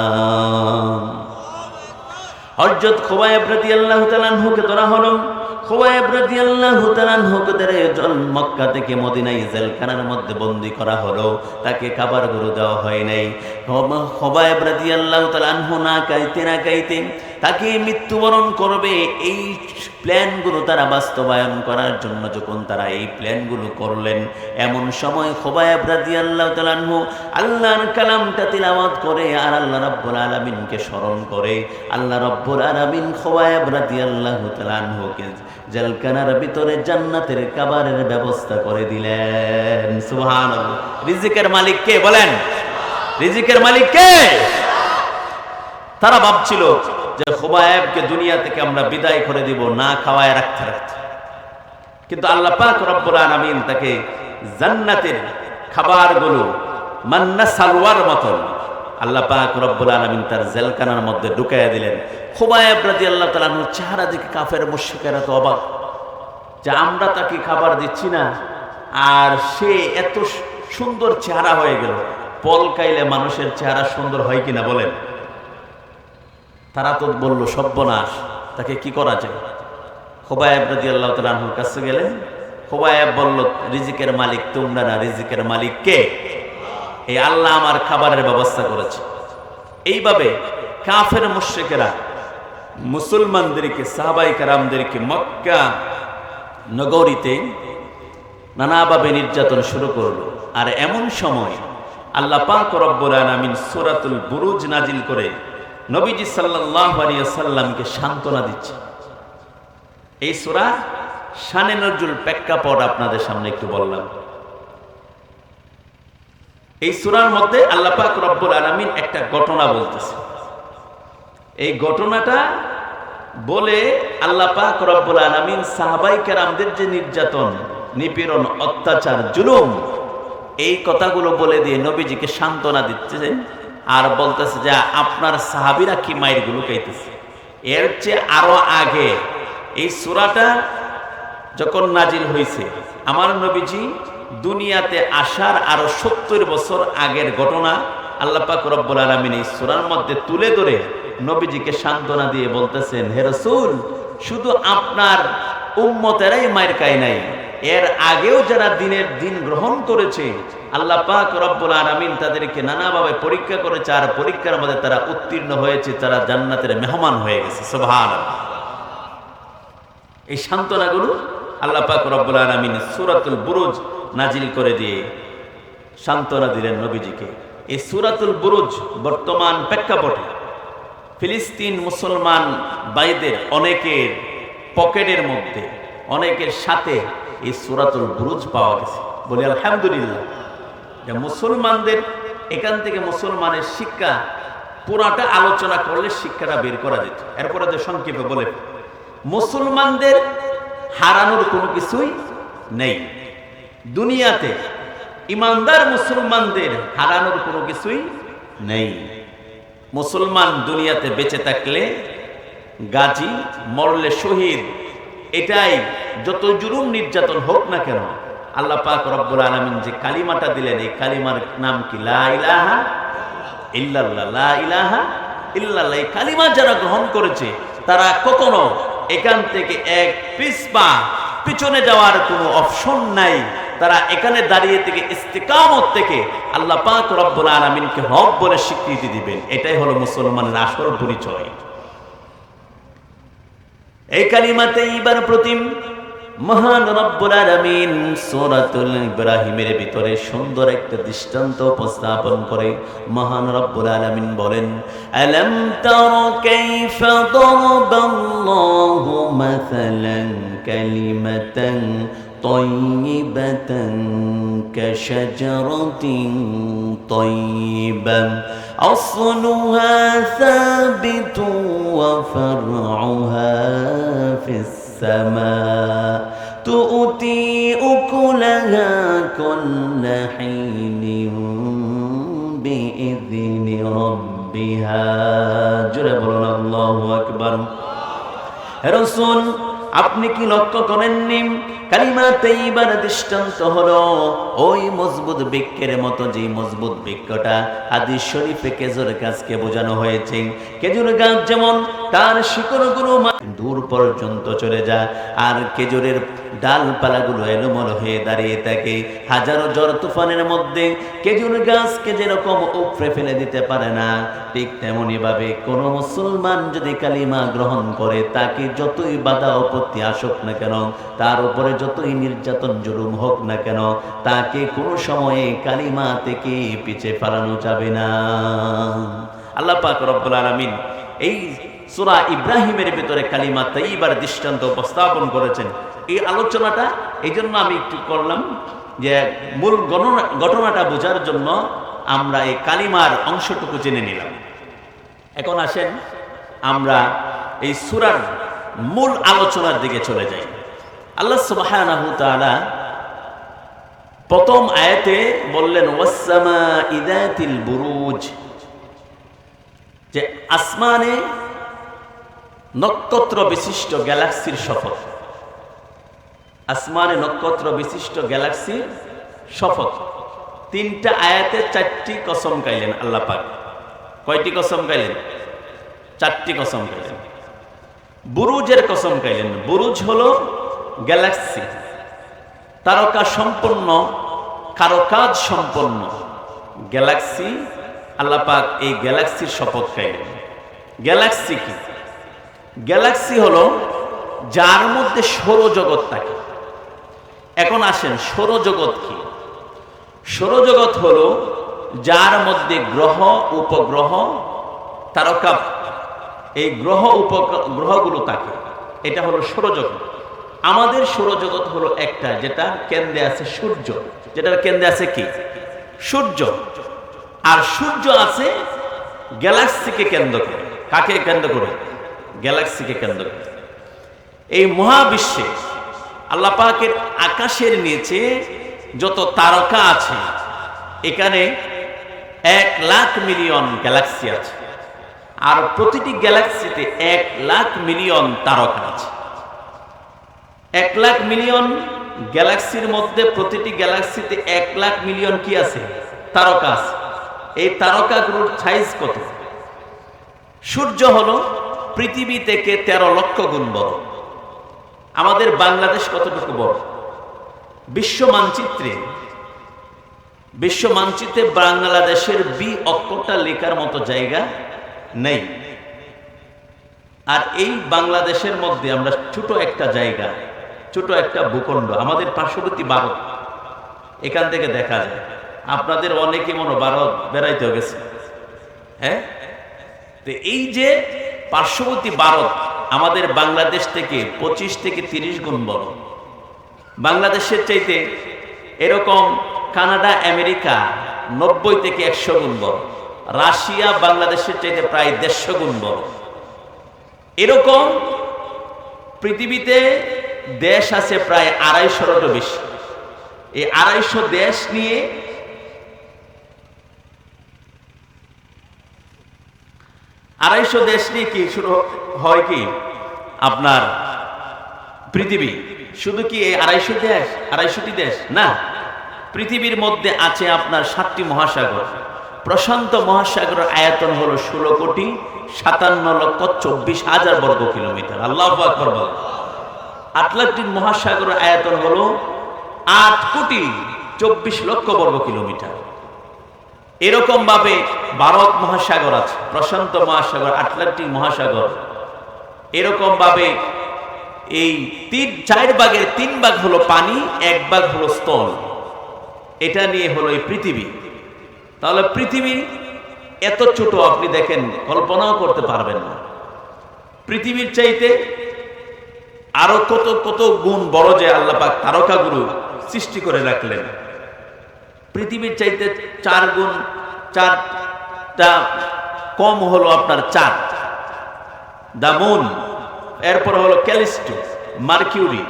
হযরত খুবাইব রাদিয়াল্লাহু তাআলা আনহুকে ধরা হলো। খুবাইব রাদিয়াল্লাহু তাআলা আনহুকে ধরে মক্কা থেকে মদিনায় জেলখানার মধ্যে বন্দী করা হলো। তাকে খাবার গুলো দেওয়া হয় নাই। খুবাইব রাদিয়াল্লাহু তাআলা আনহু না খাইতে তাকে মৃত্যুবরণ করবে, এই প্ল্যানগুলো তারা বাস্তবায়ন করার জন্য যখন তারা এই প্ল্যানগুলো করলেন, এমন সময় খুবাইব রাদিয়াল্লাহু তাআলা আনহু আল্লাহর কালামটা তিলাওয়াত করে আর আল্লাহ রাব্বুল আলামিনকে স্মরণ করে। আল্লাহ রাব্বুল আলামিন খুবাইব রাদিয়াল্লাহু তাআলা আনহুকে জেলখানার ভিতরে জান্নাতের খাবারের ব্যবস্থা করে দিলেন। সুবহানাল্লাহ। রিজিকের মালিক কে বলেন? রিজিকের মালিক কে? তারা ভাবছিল যে খুবাইবকে দুনিয়া থেকে আমরা বিদায় করে দিব না খাওয়ায় রাখতে। কিন্তু আল্লাহ পাক রব্বুল আলামিন তাকে জান্নাতের খাবারগুলো মান্না সালওয়ার মতন আল্লাহ পাক রব্বুল আলামিন তার জেলখানার মধ্যে ঢুকাইয়া দিলেন। খুবাইব রাদিয়াল্লাহু তাআলা আনহুর চেহারা দেখে কাফের মুশরিকেরা তো অবাক যে আমরা তাকে খাবার দিচ্ছি না আর সে এত সুন্দর চেহারা হয়ে গেল। পলকাইলে মানুষের চেহারা সুন্দর হয় কিনা বলেন? তারা তো বলল সর্বনাশ, তাকে কি করা যায়? খুবাইব রাদিয়াল্লাহু তাআলা আনহুর কাছে গেলেন। খুবাইব বলল, রিজিকের মালিক তোমরা না, রিজিকের মালিক কে? এই আল্লাহ আমার খাবারের ব্যবস্থা করেছে। এইভাবে কাফের মুশরিকেরা মুসলমানদেরকে, সাহাবায়ে কেরামদেরকে মক্কা নগরীতে নানাভাবে নির্যাতন শুরু করলো। আর এমন সময় আল্লাহ পাক রব্বুল আলামিন সূরাতুল বুরুজ নাজিল করে নবীজি সাল্লাল্লাহু আলাইহি ওয়াসাল্লামকে সান্ত্বনা দিচ্ছে। এই সূরা শানে নজুল প্রেক্ষাপট আপনাদের সামনে একটু বললাম। এই সূরার মধ্যে আল্লাহ পাক রব্বুল আলামিন একটা ঘটনা বলতেছে। এই ঘটনাটা বলে আল্লাহ পাক রব্বুল আলামিন সাহাবায়ে কেরামদের যে নির্যাতন, নিপীড়ন, অত্যাচার, জুলুম, এই কথাগুলো বলে দিয়ে নবীজিকে সান্ত্বনা দিচ্ছেন আর বলতেছে যে আপনার সাহাবীরা কি মায়ের গুলো খাইতেছে। এর চেয়ে আরো আগে এই সূরাটা যখন নাজিল হয়েছে, আমার নবীজি দুনিয়াতে আসার আরো 70 বছর আগের ঘটনা আল্লাহ পাক রব্বুল আলামিন এই সূরার মধ্যে তুলে ধরে নবীজিকে সান্ত্বনা দিয়ে বলতেছেন, হে রাসূল, শুধু আপনার উম্মতেরাই মায়ের খায় নাই, এর আগেও যারা দিন গ্রহণ করেছে আল্লাহ পাক রব্বুল আলামিন তাদেরকে নানাভাবে পরীক্ষা করেছে, আর পরীক্ষার মধ্যে তারা উত্তীর্ণ হয়েছে, তারা জান্নাতের মেহমান হয়ে গেছে। সুবহানাল্লাহ। এই সান্ত্বনাগুলো আল্লাহ পাক রব্বুল আলামিন সূরাতুল বুরুজ নাজিল করে দিয়ে সান্ত্বনা দিলেন নবীজিকে। এই সূরাতুল বুরুজ বর্তমান প্রেক্ষাপটে ফিলিস্তিন মুসলমান ভাইদের অনেকের পকেটের মধ্যে, অনেকের সাথে এই সূরাতুল বুরুজ পাওয়া গেছে। বলি আলহামদুলিল্লাহ। যে মুসলমানদের এখান থেকে মুসলমানের শিক্ষা পুরাটা আলোচনা করলে শিক্ষাটা বের করা যেত। এরপরে যে সংক্ষেপে বলে, মুসলমানদের হারানোর কোনো কিছুই নেই দুনিয়াতে। ইমানদার মুসলমানদের হারানোর কোনো কিছুই নেই। মুসলমান দুনিয়াতে বেঁচে থাকলে গাজী, মরলে শহীদ, এটাই যত জুলুম নির্যাতন হোক না কেন, আল্লাহ পাক রব্বুল আলামিন যে কালিমাটা দিলেন, এই কালিমার নাম কি? লা ইলাহা ইল্লাল্লাহ। লা ইলাহা ইল্লাল্লাহ। এই কালিমা যারা গ্রহণ করেছে তারা কখনো এখান থেকে এক পিছপা পিছনে যাওয়ার কোনো অপশন নাই। তারা এখানে দাঁড়িয়ে থেকে ইস্তিকামত থেকে আল্লাহ পাক রব্বুল আলামিনকে হক বলে স্বীকৃতি দিবেন। এটাই হলো মুসলমানের আসল পরিচয়। এই কালিমাতে এবার প্রতিম মহান রব্বুল আলামিন সূরাতুল ইব্রাহিমের ভিতরে সুন্দর একটা দৃষ্টান্ত উপস্থাপন করে মহান রব্বুল আলামিন বলেন, আলাম তারা কাইফা দারাবাল্লাহু মাসালান কালিমাতান তাইয়িবাতান কাশাজারাতিন তাইয়িবান আসলুহা সাবিতুন ওয়া ফারউহা ফিস السماء تؤتي أكلها كل حين بإذن ربها جل الله أكبر। رسول আপনি কি লক্ষ্য করেননি কালিমা তাইয়্যিবার দৃষ্টান্ত হলো ওই মজবুত বৃক্ষের মতো, যে মজবুত বৃক্ষটা হাদিস শরীফে খেজুর গাছকে বোঝানো হয়েছে। খেজুর গাছ যেমন তার শিকড়গুলো দূর পর্যন্ত চলে যায়, আর খেজুরের ডালপালাগুলো এলোমেলো হয়ে দাঁড়িয়ে থাকে। হাজারো ঝড় তুফানের মধ্যে খেজুর গাছকে যেরকম উপড়ে ফেলে দিতে পারে না, ঠিক তেমনি ভাবে কোনো মুসলমান যদি কালিমা গ্রহণ করে, তাকে যতই বাধা আপত্তি আসুক না কেন, তার উপরে যতই নির্যাতন জুলুম হোক না কেন, তাকে কোনো সময়ে কালিমা থেকে পিছিয়ে ফেলানো যাবে না। আল্লাহ পাক রব্বুল আলামিন এই সূরা ইব্রাহিমের ভিতরে কালিমা তাইয়্যিবার দৃষ্টান্ত উপস্থাপন করেছেন। এই আলোচনাটা এই জন্য আমি একটু করলাম যে মূল ঘটনাটা বোঝার জন্য আমরা এই কালিমার অংশটুকু জেনে নিলাম। এখন আসেন আমরা এই সূরার মূল আলোচনার দিকে চলে যাই। আল্লাহ সুবহানাহু ওয়া তাআলা প্রথম আয়াতে বললেন ওয়াস-সামাঈ যাতিল বুরুজ, যে আসমানে নক্ষত্র বিশিষ্ট গ্যালাক্সির শপথ। আসমানে নক্ষত্র বিশিষ্ট গ্যালাক্সির শপথ। তিনটা আয়াতে চারটি কসম খাইলেন আল্লাহ পাক। কয়টি কসম খাইলেন? চারটি কসম খাইলেন। বুরুজের কসম খাইলেন। বুরুজ হলো গ্যালাক্সি, তারকা সম্পন্ন, কারুকাজ সম্পন্ন গ্যালাক্সি। আল্লাহ পাক এই গ্যালাক্সির শপথ খাইলেন। গ্যালাক্সি কি? গ্যালাক্সি হলো যার মধ্যে সৌরজগৎ থাকে। এখন আসেন সৌরজগৎ কি? সৌরজগৎ হলো যার মধ্যে গ্রহ, উপগ্রহ, তারকা, এই গ্রহ উপগ্রহগুলো থাকে, এটা হলো সৌরজগৎ। আমাদের সৌরজগৎ হলো একটা, যেটার কেন্দ্রে আছে সূর্য। যেটার কেন্দ্রে আছে কি? সূর্য। আর সূর্য আছে গ্যালাক্সিকে কেন্দ্র করে। কাকে কেন্দ্র করে? গ্যালাক্সিকে কেন্দ্র করে। এই মহাবিশ্বে আল্লাহ পাকের আকাশের নিচে যত তারকা আছে, এখানে 1,00,000,000,000 গ্যালাক্সি আছে। আর প্রতিটি গ্যালাক্সিতে 1,00,000,000,000 তারকা আছে। 1,00,000,000,000 গ্যালাক্সির মধ্যে প্রতিটি গ্যালাক্সিতে 1,00,000,000,000 কি আছে? তারকা আছে। এই তারকাগুলোর সাইজ কত? সূর্য হলো পৃথিবী থেকে 13 লক্ষ গুণ বড়। আমাদের বাংলাদেশ কতটুকু বড়? বিশ্ব মানচিত্রে বাংলাদেশের বি অক্ষরটা লেখার মতো জায়গা নেই। আর এই বাংলাদেশের মধ্যে আমরা ছোট একটা জায়গা, ছোট একটা ভূখণ্ড, আমাদের পার্শ্ববর্তী ভারত, এখান থেকে দেখা যায়। আপনাদের অনেকে মনে ভারত বেড়াইতে গেছে, হ্যাঁ? তো এই যে পার্শ্ববর্তী ভারত আমাদের বাংলাদেশ থেকে 25 থেকে 30 গুণ বড়। বাংলাদেশের চাইতে এরকম কানাডা, আমেরিকা 90 থেকে 100 গুণ বড়। রাশিয়া বাংলাদেশের চাইতে প্রায় 150 গুণ বড়। এরকম পৃথিবীতে দেশ আছে প্রায় 250-এরও বেশি। এই 250 দেশ নিয়ে কি শুরু হয় কি আপনার পৃথিবী? শুধু কি এই 250টি দেশ না, পৃথিবীর মধ্যে আছে আপনার 7টি মহাসাগর। প্রশান্ত মহাসাগরের আয়তন হলো 16,57,24,000 বর্গ কিলোমিটার। আল্লাহু আকবার বলেন। আটলান্টিক মহাসাগরের আয়তন হলো 8,24,00,000 বর্গ কিলোমিটার। এরকম ভাবে ভারত মহাসাগর আছে, প্রশান্ত মহাসাগর, আটলান্টিক মহাসাগর। এরকম ভাবে এই 4 ভাগের 3 ভাগ হলো পানি, 1 ভাগ হলো স্থল। এটা নিয়ে হলো এই পৃথিবী। তাহলে পৃথিবী এত ছোট, আপনি দেখেন কল্পনাও করতে পারবেন না। পৃথিবীর চাইতে আরো কত কত গুণ বড় যে আল্লাহ পাক তারকাগুলো সৃষ্টি করে রাখলেন। পৃথিবীর চাইতে 4টা কম হলো আপনার চাঁদ, দা মুন। এরপর হলো Callisto, Mercury,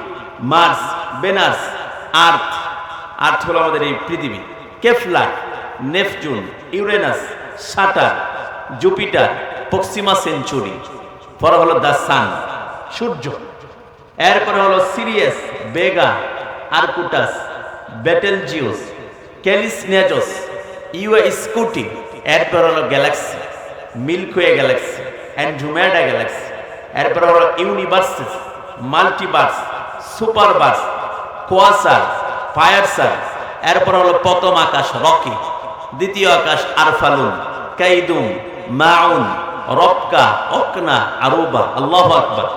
Mars, Venus, Earth হলো আমাদের এই পৃথিবী, Kepler, Neptune, Uranus, Saturn, Jupiter, Proxima Centauri. পরে হলো দা সান, সূর্য। এরপরে হলো সিরিয়াস, বেগা, আরকুটাস, বেটেলজিউস, ক্যালিসনেজস, ইউএ স্কুটি। এরপর হলো galaxy, Milky Way galaxy, Andromeda galaxy. এরপর হলো ইউনিভার্সেস, মাল্টিভার্স, সুপারভার্স, কোয়াসার, ফায়ারসার। এরপর হলো প্রথম আকাশ রকি, দ্বিতীয় আকাশ আরফালুন, কাইদুম, মাউন, রবকা, অকনা, আরুবা। আল্লাহু আকবার।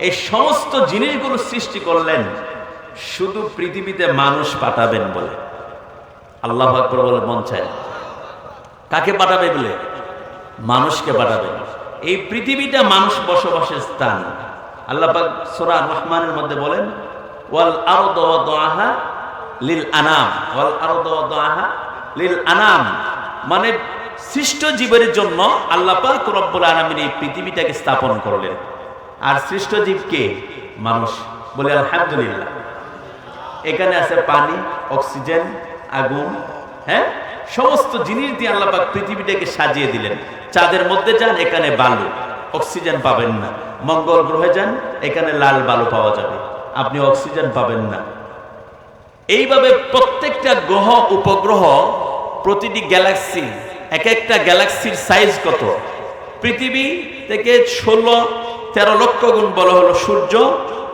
এই সমস্ত জিনিসগুলো সৃষ্টি করলেন শুধু পৃথিবীতে মানুষ পাঠাবেন বলে। আল্লাহু আকবার বলে মন চায়। কাকে পাঠাবে বলে? মানুষকে পাঠাবেন। এই পৃথিবীটা মানুষ বসবাসের স্থান। আল্লাহ পাক সূরা রহমানের মধ্যে বলেন, ওয়াল আরদু ওয়াদাআহা লিল আনাম, ওয়াল আরদু ওয়াদাআহা লিল আনাম, মানে সৃষ্ট জীবের জন্য আল্লাহ পাক রব্বুল আলামিন এই পৃথিবীটাকে স্থাপন করলেন। আর সৃষ্ট জীবকে মানুষ বলে আলহামদুলিল্লাহ। এখানে আছে পানি, অক্সিজেন, আগুন, হ্যাঁ, সমস্ত জিনিস দিয়ে আল্লাহ পাক পৃথিবীটাকে সাজিয়ে দিলেন। চাঁদের মধ্যে যান, এখানে বালু, অক্সিজেন পাবেন না। মঙ্গল গ্রহে যান, এখানে লাল বালু পাওয়া যাবে, আপনি অক্সিজেন পাবেন না। এইভাবে প্রত্যেকটা গ্রহ, উপগ্রহ, প্রতিটি গ্যালাক্সি, এক একটা গ্যালাক্সির সাইজ কত? পৃথিবী থেকে 16-13 লক্ষ গুণ বড় হলো সূর্য।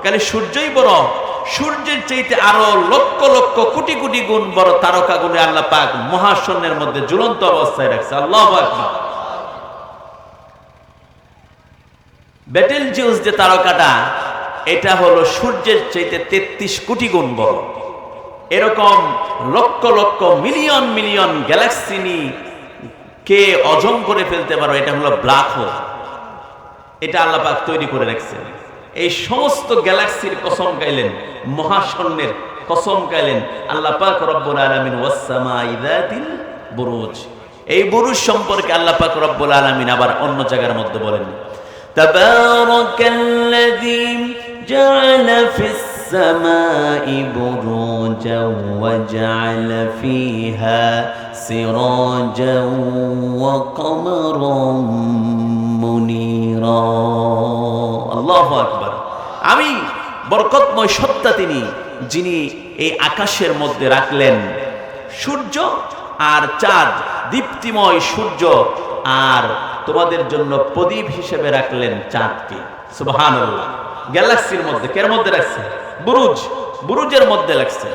খালি সূর্যই বড়, সূর্যের চাইতে আরো লক্ষ লক্ষ কোটি কোটি গুণ বড় তারকা গুণে আল্লাহ পাক মহাশূন্যের মধ্যে ঝুলন্ত অবস্থায় রাখছে। আল্লাহু আকবার। বেটেলজিউস যে তারকাটা, এটা হলো সূর্যের চাইতে 33 কোটি গুণ বড়। এরকম lakh lakh million million Galaxy নিয়ে কে অজম করে ফেলতে পারো, এটা হলো ব্ল্যাক হোল। এটা আল্লাহ পাক তৈরি করে রাখছেন। এই সমস্ত গ্যালাক্সির কসম গাইলেন, মহাশূন্যের কসম গাইলেন আল্লাহ পাক রব্বুল আলামিন। ওয়াস সামাই যাতিল বুরুজ, এই বুরুজ সম্পর্কে আল্লাহ পাক রব্বুল আলামিন আবার অন্য জায়গার মধ্যে বলেন, তাবারাকাল্লাযী জাআলা ফিস সামাই বুরুজান ওয়া জাআলা ফীহা সিরাজান ওয়া কমারান মুনীরা। আল্লাহু আকবার। আমি বরকতময় সত্তা তিনি, যিনি এই আকাশের মধ্যে রাখলেন সূর্য আর চাঁদ, দীপ্তিময় সূর্য, আর তোমাদের জন্য প্রদীপ হিসেবে রাখলেন চাঁদকে। সুবহানাল্লাহ। গ্যালাক্সির মধ্যে, কের মধ্যে রাখছে? বুরুজ, বুরুজের মধ্যে রাখছে।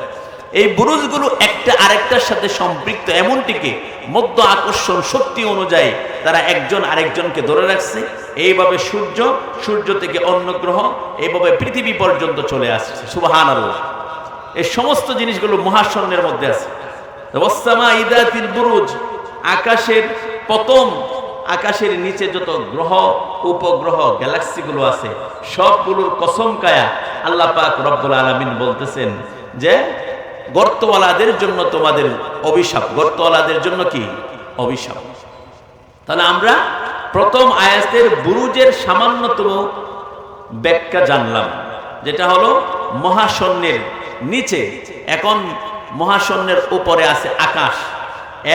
এই বুরুজগুলো একটা আরেকটার সাথে সম্পৃক্ত, এমনটিকে মধ্য আকর্ষণ শক্তি অনুযায়ী তারা একজন আরেকজনকে ধরে রাখছে। এইভাবে সূর্য, সূর্য থেকে অন্য গ্রহ, এইভাবে পৃথিবী পর্যন্ত চলে আসছে। সুবহানাল্লাহ। এই সমস্ত জিনিসগুলো মহাশূন্যের মধ্যে আছে। ওয়াস সামাই যাতিল বুরুজ, আকাশের প্রথম, আকাশের নিচে যত গ্রহ, উপগ্রহ, গ্যালাক্সিগুলো আছে সবগুলোর কসম কায়া আল্লাহ পাক রব্বুল আলামিন বলতেছেন যে গর্তওয়ালাদের জন্য তোমাদের অভিশাপ। গর্তওয়ালাদের জন্য কি? অভিশাপ। তাহলে আমরা প্রথম আয়াতের বুরুজের সামান্যতম ব্যাখ্যা জানলাম, যেটা হলো মহাশূন্যের নিচে। এখন মহাশূন্যের উপরে আছে আকাশ।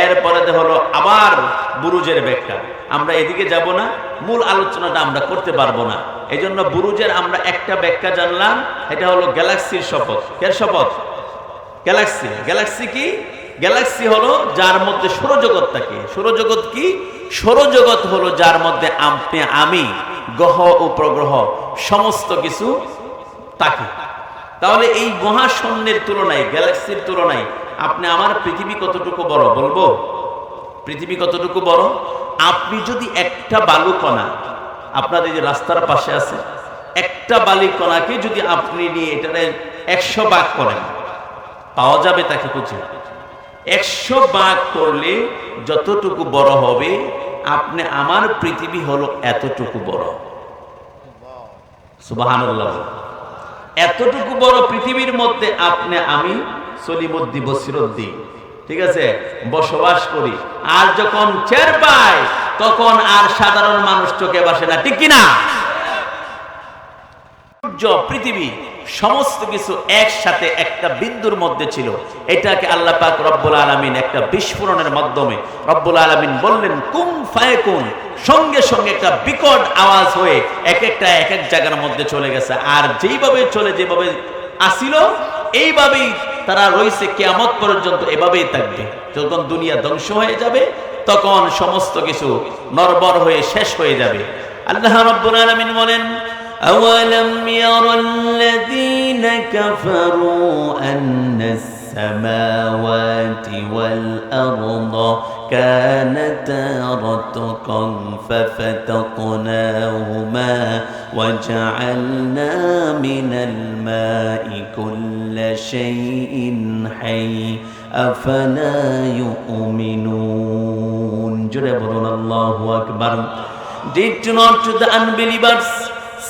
এরপরে হলো আবার বুরুজের ব্যাখ্যা। আমরা এদিকে যাব না, মূল আলোচনাটা আমরা করতে পারবো না। এই জন্য বুরুজের আমরা একটা ব্যাখ্যা জানলাম, এটা হলো গ্যালাক্সির শপথ। কের শপথ? গ্যালাক্সি। গ্যালাক্সি কি? গ্যালাক্সি হলো যার মধ্যে সৌরজগৎ থাকে। সৌরজগৎ কি? সৌরজগৎ হলো যার মধ্যে আপনি, আমি, গ্রহ উপগ্রহ সমস্ত কিছু থাকে। তাহলে এই মহাশূন্যের তুলনায়, গ্যালাক্সির তুলনায় আপনি আমার পৃথিবী কতটুকু বড় বলবো? পৃথিবী কতটুকু বড়? আপনি যদি একটা বালুকণা, আপনাদের যে রাস্তার পাশে আছে, একটা বালিকণাকে যদি আপনি নিয়ে এটারে 100 ভাগ করেন, পাওয়া যাবে তাকে খুঁজে। 100 ভাগ করলে যতটুকু বড় হবে, আপনি আমার পৃথিবী হলো এতটুকু বড়। সুবহানাল্লাহ। এতটুকু বড় পৃথিবীর মধ্যে আপনি, আমি সলিমুদ্দি বসিরুদ্দি, ঠিক আছে, বসবাস করি। আর যখন চের পায় তখন আর সাধারণ মানুষ চোখে বসে না, ঠিক কিনা? সূর্য, পৃথিবী সমস্ত কিছু একসাথে একটা বিন্দুর মধ্যে ছিল। এটাকে আল্লাহ পাক রব্বুল আলামিন একটা বিস্ফোরণের মাধ্যমে রব্বুল আলামিন বললেন কুন ফায়াকুন, সঙ্গে সঙ্গে একটা বিকট আওয়াজ হয়ে এক এক জায়গার মধ্যে চলে গেছে। আর যেভাবে আসিল এইভাবেই তারা রয়েছে কিয়ামত পর্যন্ত, এভাবেই থাকবে। যখন দুনিয়া ধ্বংস হয়ে যাবে তখন সমস্ত কিছু নড়বড় হয়ে শেষ হয়ে যাবে। আল্লাহ রাব্বুল আলামিন বলেন আওয়ালাম ইয়ারাল্লাযীনা কাফারু আন্নাস সামাওয়াতি ওয়াল আরদা কানাতা রাতকান ফাফাতাকনাহুমা ওয়াজআলনা মিনাল মাই কুল্লা শাইইন হাই আফালা ইউমিনুন। জোরে বলুন আল্লাহু আকবার। Did not the unbelievers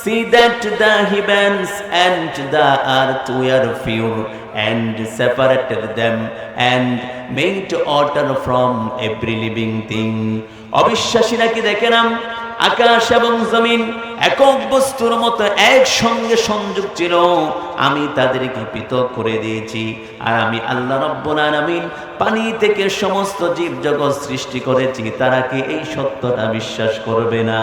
see that the heavens and the earth were pure and separated them and made order from every living thing? অবিশ্বাসীরা কি দেখে না আকাশ এবং জমিন একক বস্তুর মতো একসঙ্গে সংযোগ ছিল, আমি তাদেরকে পৃথক করে দিয়েছি। আর আমি আল্লাহ রাব্বুল আলামিন পানি থেকে সমস্ত জীব জগৎ সৃষ্টি করেছি, তারা কি এই সত্যটা বিশ্বাস করবে না?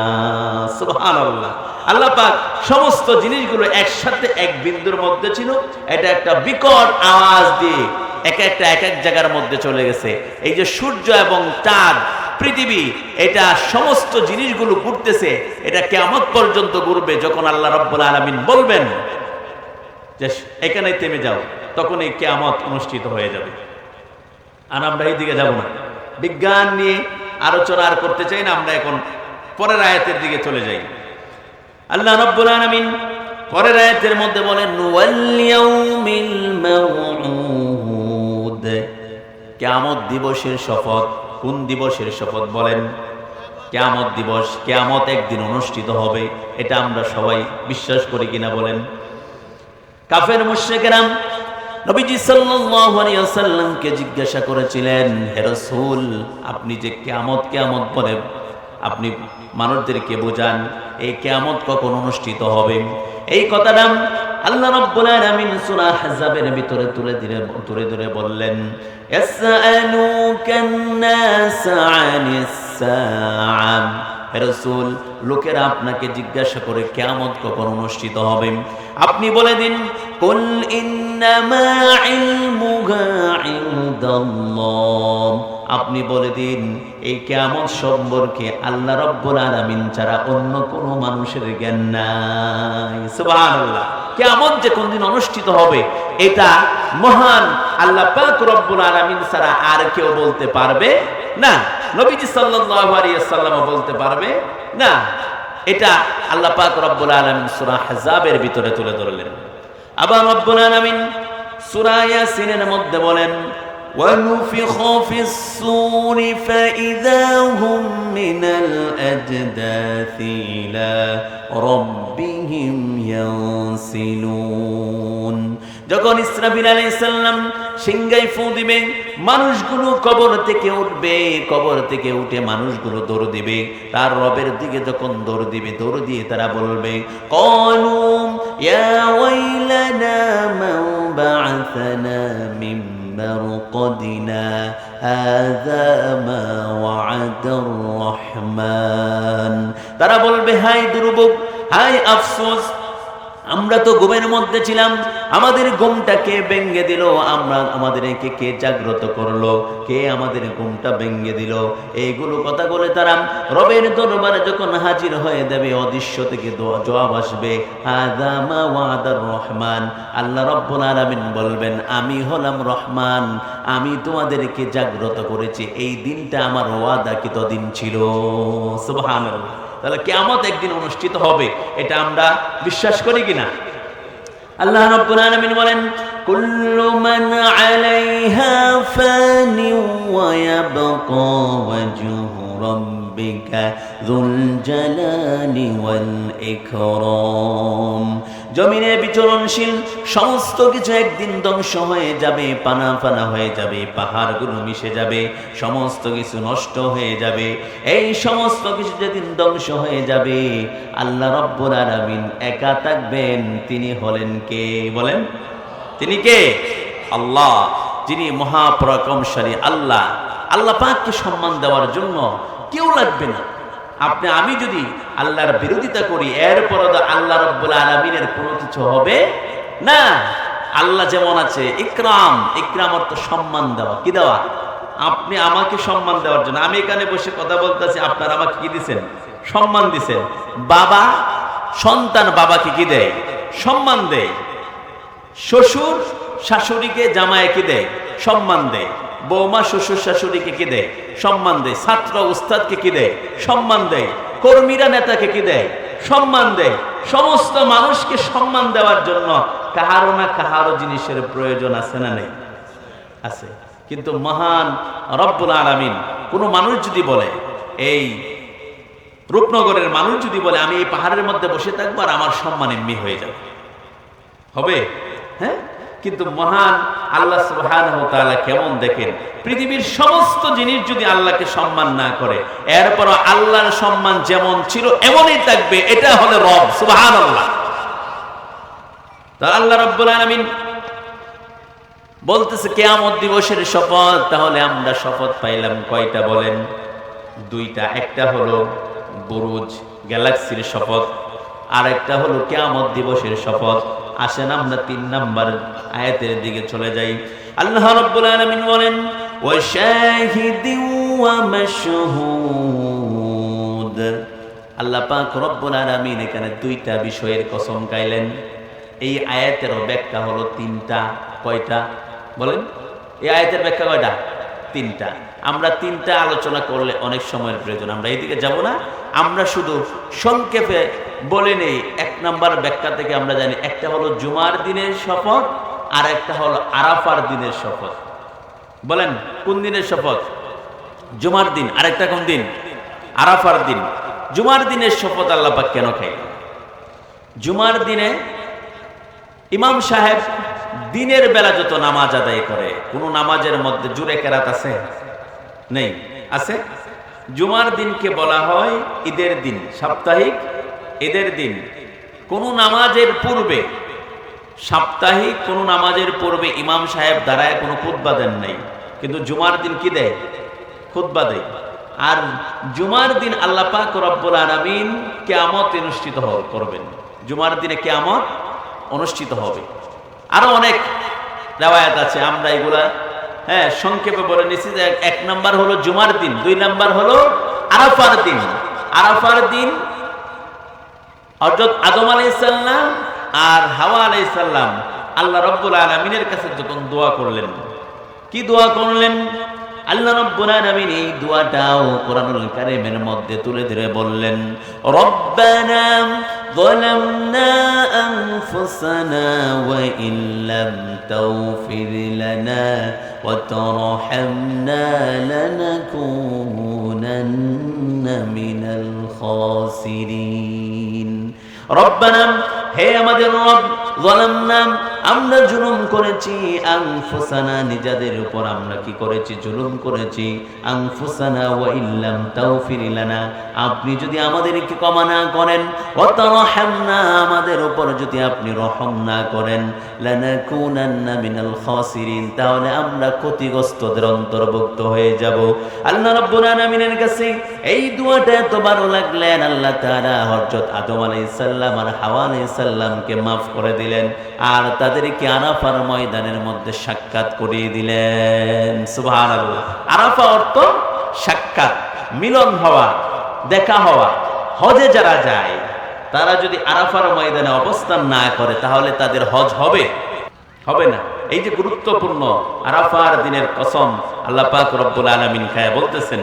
সুবহানাল্লাহ। আল্লাহ পাক সমস্ত জিনিসগুলো একসাথে এক বিন্দুর মধ্যে ছিল, এটা একটা বিকট আওয়াজ দিয়ে এক এক জায়গার মধ্যে চলে গেছে। এই যে সূর্য এবং চাঁদ, পৃথিবী, এটা সমস্ত জিনিসগুলো ঘুরতেছে, এটা কিয়ামত পর্যন্ত ঘুরবে। যখন আল্লাহ রাব্বুল আলামিন বলবেন যে এখানেই থেমে যাও, তখন এই কিয়ামত অনুষ্ঠিত হয়ে যাবে। আর আমরা এই দিকে যাব না, বিজ্ঞান নিয়ে আলোচনা আর করতে চাই না। আমরা এখন পরের আয়াতের দিকে চলে যাই। আল্লাহ রাব্বুল আলামিন পরের আয়াতের মধ্যে বলেন ওয়াল ইয়াউমিল মাউউদ, কিয়ামত দিবসের শপথ। কোন দিবসের শপথ বলেন? কিয়ামত দিবস, কিয়ামত একদিন অনুষ্ঠিত হবে, এটা আমরা সবাই বিশ্বাস করি কিনা বলেন? কাফের মুশরিকরা নবীজি সাল্লাল্লাহু আলাইহি ওয়াসাল্লামকে জিজ্ঞাসা করেছিলেন, হে রাসূল, আপনি যে কিয়ামত বলে আপনি মানুষদেরকে বোঝান, এই কিয়ামত কখন অনুষ্ঠিত হবে? এই কথাটা আল্লাহ রাব্বুল আলামিন সূরা আহজাবের ভিতরে তুলে ধরে বললেন ইয়াসআলুকান নাস আনিস সাআ। হে রাসূল, লোকেরা আপনাকে জিজ্ঞাসা করে কিয়ামত কখন অনুষ্ঠিত হবে, আপনি বলে দিন কুল ইন্নামা ইলমুহা ইনদাল্লাহ। আপনি বলে দিন এই কিয়ামত সম্পর্কে আল্লাহ রাব্বুল আলামিন ছাড়া অন্য কোনো মানুষের জ্ঞান নাই। সুবহানাল্লাহ। কিয়ামত যে কোন দিন অনুষ্ঠিত হবে এটা মহান আল্লাহ পাক রব্বুল আলামিন ছাড়া আর কেউ বলতে পারবে না। নবীজি সাল্লাল্লাহু আলাইহি ওয়াসাল্লাম বলতে পারবে না। এটা আল্লাহ পাক রব্বুল আলামিন সূরা আহজাবের ভিতরে তুলে ধরলেন। আবার রব্বুল আলামিন সূরা ইয়াসিনের মধ্যে বলেন ونفخ في الصور فإذا هم من الأجداث إلى ربهم ينسلون। যখন ইসরাফিল আলাইহিস সালাম সিংহায় ফু দিবে, মানুষগুলো কবর থেকে উঠবে, কবর থেকে উঠে মানুষগুলো দৌড় দিবে তার রবের দিকে। যখন দৌড় দিবে, দৌড় দিয়ে তারা বলবে ক্বালু ইয়া ওয়াইলানা মান বা'আসানা মিন মারকাদিনা হাযা মা ওয়া'আদার রহমান। তারা বলবে হায় দুর্ভোগ, হায় আফসোস, আমরা তো ঘুমের মধ্যে ছিলাম, আমাদের ঘুমটাকে ভেঙে দিল, আমাদেরকে কে জাগ্রত করলো, কে আমাদের ঘুমটা ভেঙে দিল? এইগুলো কথা বলে তারা রবের দরবারে যখন হাজির হয়ে যাবে, অদৃশ্য থেকে জবাব আসবে হাযা মা ওয়া'আদার রহমান। আল্লাহ রাব্বুল আলামিন বলবেন আমি হলাম রহমান, আমি তোমাদেরকে জাগ্রত করেছি, এই দিনটা আমার ওয়াদাকৃত দিন ছিল। সুবহানাল্লাহ। তাহলে কিয়ামত একদিন অনুষ্ঠিত হবে, এটা আমরা বিশ্বাস করি কিনা? আল্লাহ রাব্বুল আলামিন বলেন কুল্লু মান আলাইহা ফানি ওয়া ইয়াবকা ওয়াজহু রব্বিকা যুল জালালি ওয়াল ইকরাম। জমিনে বিচরণশীল সমস্ত কিছু একদিন ধ্বংস হয়ে যাবে, পানা পানা হয়ে যাবে, পাহাড়গুলো মিশে যাবে, সমস্ত কিছু নষ্ট হয়ে যাবে। এই সমস্ত কিছু যেদিন ধ্বংস হয়ে যাবে, আল্লাহ রাব্বুল আলামিন একা থাকবেন। তিনি হলেন কে? বলেন, তিনি কে? আল্লাহ, যিনি মহাপরাক্রমশালী আল্লাহ। আল্লাহ পাককে সম্মান দেওয়ার জন্য কেউ লাগবে না। আমি যদি আল্লাহর বিরোধিতা করি, এরপর আল্লাহ রাব্বুল আলামিনের কোনো কিছু হবে না। আল্লাহ যেমন আছে, ইকরাম, ইকরাম অর্থ সম্মান দেওয়া। কি দেওয়া? আপনি আমাকে সম্মান দেওয়ার জন্য, আমি এখানে বসে কথা বলতেছি, আপনারা আমাকে কি দিছেন? সম্মান দিছেন। বাবা সন্তান বাবাকে কি দেয়? সম্মান দেয়। শ্বশুর শাশুড়িকে জামাইকে কি দেয়? সম্মান দেয়। বৌমা শ্বশুর শাশুড়িকে কি দেয়? সম্মান দেয়। ছাত্র উস্তাদকে কি দেয়? সম্মান দেয়। কর্মীরা নেতাকে কি দেয়? সম্মান দেয়। সমস্ত মানুষকে সম্মান দেওয়ার জন্য কাহারো না কাহারো জিনিসের প্রয়োজন আছে না নেই? আছে। কিন্তু মহান রব্বুল আলামিন, কোনো মানুষ যদি বলে, এই রূপনগরের মানুষ যদি বলে আমি এই পাহাড়ের মধ্যে বসে থাকবো আর আমার সম্মান এমনি হয়ে যাবে, হবে? হ্যাঁ। কিন্তু মহান আল্লাহ সুবহানাহু ওয়া তাআলা কেমন দেখেন, পৃথিবীর সমস্ত জিনিস যদি আল্লাহকে সম্মান না করে, এরপরও আল্লাহর সম্মান যেমন ছিল এমনই থাকবে। এটা হলো রব। সুবহানাল্লাহ। তাহলে আল্লাহ রাব্বুল আলামিন বলতেছে কিয়ামত দিবসের শপথ। তাহলে আমরা শপথ পাইলাম কয়টা বলেন? দুইটা। একটা হলো বুরুজ গ্যালাক্সির শপথ, আর একটা হলো কিয়ামত দিবসের শপথ। আসেন আমরা 3 নাম্বার আয়াতের দিকে চলে যাই। আল্লাহ রাব্বুল আলামিন বলেন, ওয়া শাহিদিন ওয়া মাশহুদ। আল্লাহ পাক রব্বুল আলামিন এখানে দুইটা বিষয়ের কসম খাইলেন। এই আয়াতেরও ব্যাখ্যা হলো 3টা। কয়টা বলেন? এই আয়াতের ব্যাখ্যা কয়টা? 3টা। আমরা 3টা আলোচনা করলে অনেক সময়ের প্রয়োজন, আমরা এইদিকে যাব না। আমরা শুধু সংক্ষেপে বলে নেই। 1 নাম্বার ব্যাখ্যা থেকে আমরা জানি, একটা হলো জুমার দিনের শপথ, আর একটা হলো আরাফার দিনের শপথ। বলেন কোন দিনের শপথ? জুমার দিন। আরেকটা কোন দিন? আরাফার দিন। জুমার দিনের শপথ আল্লাহ পাক কেন খাইলেন? জুমার দিনে ইমাম সাহেব দিনের বেলা যত নামাজ আদায় করে, কোন নামাজের মধ্যে জুরে কেরাত আছে? নেই। আছে? জুমার দিনকে বলা হয় ঈদের দিন, সাপ্তাহিক ঈদের দিন। কোন নামাজের পূর্বে, সাপ্তাহিক কোন নামাজের পূর্বে ইমাম সাহেব দাঁড়ায় কোনো খুতবা দেন নাই, কিন্তু জুমার দিন কি দেয়? খুতবা দেয়। আর জুমার দিন আল্লাহ পাক রব্বুল আলামিন কিয়ামত অনুষ্ঠিত করবেন। জুমার দিনে কিয়ামত অনুষ্ঠিত হবে। আরো অনেক রিওয়ায়াত আছে, আমরা এগুলা সংক্ষেপে বলে নিছি। 1 নাম্বার হলো জুমার দিন, 2 নাম্বার হলো আরাফার দিন। আরাফার দিন হযরত আদম আলাইহিস সালাম আর হাওয়া আলাইহিস সালাম আল্লাহ রাব্বুল আলামিনের কাছে যখন দোয়া করলেন, কি দোয়া করলেন? আল্লাহ রাব্বুল আলামিন এই দোয়াটাও কোরআনুল কারীমের মধ্যে তুলে ধরে বললেন, রব্বানা যালামনা আনফুসানা ওয়া ইল্লাম তাগফির লানা ওয়া তারহামনা লানাকুনান্না মিনাল খাসিরিন। রব্বানা, হে আমাদের রব, যালামনা, আমরা জুলুম করেছি, আনফুসানা, নিজেদের উপর আমরা কি করেছি? জুলুম করেছি। আনফুসানা ওয়া ইল্লাম তাগফির লানা, আপনি যদি আমাদেরকে ক্ষমা না করেন, ওয়া তারহামনা, আমাদের উপর যদি আপনি রহম না করেন, লানাকুনান্না মিনাল খাসিরিন, তাহলে আমরা ক্ষতিগ্রস্তদের অন্তর্ভুক্ত হয়ে যাব। আল্লাহ রাব্বুল আলামিনের কাছে এই দোয়াটা এত ভালো লাগলেন, আল্লাহ তাআলা হযরত আদম আলাইহিস সালাম আর হাওয়া আলাইহিস সালামকে মাফ করে দিলেন, আর তাদেরকে আরাফার ময়দানের মধ্যে সাক্ষাৎ করিয়ে দিলেন। সুবহানাল্লাহ। আরাফা অর্থ সাক্ষাৎ, মিলন হওয়া, দেখা হওয়া। হজে যারা যায়, তারা যদি আরাফার ময়দানে অবস্থান না করে, তাহলে তাদের হজ হবে? হবে না। এই যে গুরুত্বপূর্ণ আরাফার দিনের কসম আল্লাহ পাক রব্বুল আলামিন খায় বলতেছেন।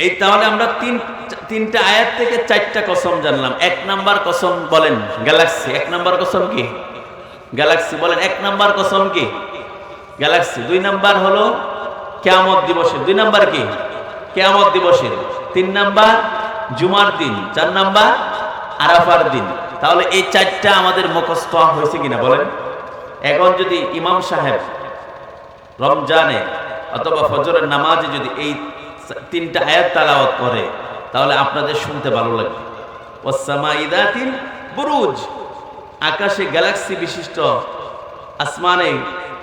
এই তাহলে আমরা তিনটা আয়াত থেকে 4টা কসম জানলাম। 1 নাম্বার কসম বলেন গ্যালাক্সি। 1 নাম্বার কসম কি? গ্যালাক্সি। বলেন 1 নাম্বার কসম কি? গ্যালাক্সি। 2 নাম্বার হলো কিয়ামত দিবসে। 2 নাম্বার কি? কিয়ামত দিবসের, 3 নাম্বার জুমার দিন, 4 নাম্বার আরাফার দিন। তাহলে এই 4টা আমাদের মুখস্থ হয়েছে কিনা বলেন? এখন যদি ইমাম সাহেব রমজানে অথবা ফজরের নামাজে যদি এই 3টা আয়াত তেলাওয়াত করে তাহলে আপনাদের শুনতে ভালো লাগবে। ওয়াসসামাই যাতিল বুরুজ, আকাশে গ্যালাক্সি বিশিষ্ট, আসমানে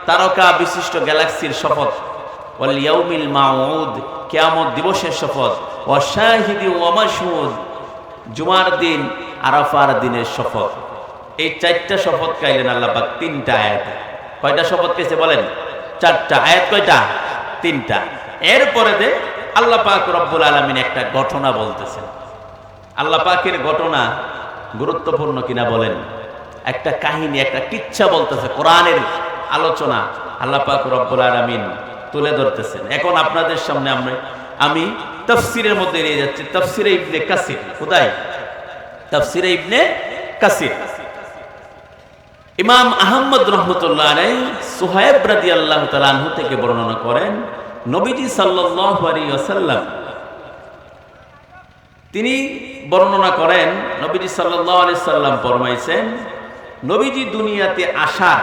তারকা বিশিষ্ট গ্যালাক্সির শপথ। ওয়াল ইয়াউমিল মাউউদ, কিয়ামত দিবসের শপথ। ওয়া শাহিদি ওয়া মাশহুদ, জুমার দিন আরাফার দিনের শপথ। এই 4টা শপথ খাইলেন আল্লাহ পাক 3টা আয়াতে। কয়টা শপথ পেয়েছে বলেন? 4টা। আয়াত কয়টা? 3টা। এরপরে দে আল্লাহ পাক রব্বুল আলামিন একটা ঘটনা বলতেছেন। আল্লাহ পাকের ঘটনা গুরুত্বপূর্ণ কিনা বলেন? একটা কাহিনী, একটা কিচ্ছা বলতেছে, কোরআনের আলোচনা আল্লাহ পাক রব্বুল আলামিন তুলে ধরতেছেন। এখন আপনাদের সামনে আমি তাফসীরের মধ্যে নিয়ে যাচ্ছি। তাফসীরে ইবনে কাসির, কোথায়? তাফসীরে ইবনে কাসির। ইমাম আহমদ রাহমাতুল্লাহ আলাইহি সুহাইব রাদিয়াল্লাহু তাআলা আনহু থেকে বর্ণনা করেন, নবীজি সাল্লাল্লাহু আলাইহি ওয়াসাল্লাম তিনি বর্ণনা করেন, নবীজি সাল্লাল্লাহু আলাইহি সাল্লাম ফরমাইছেন, নবীজি দুনিয়াতে আসার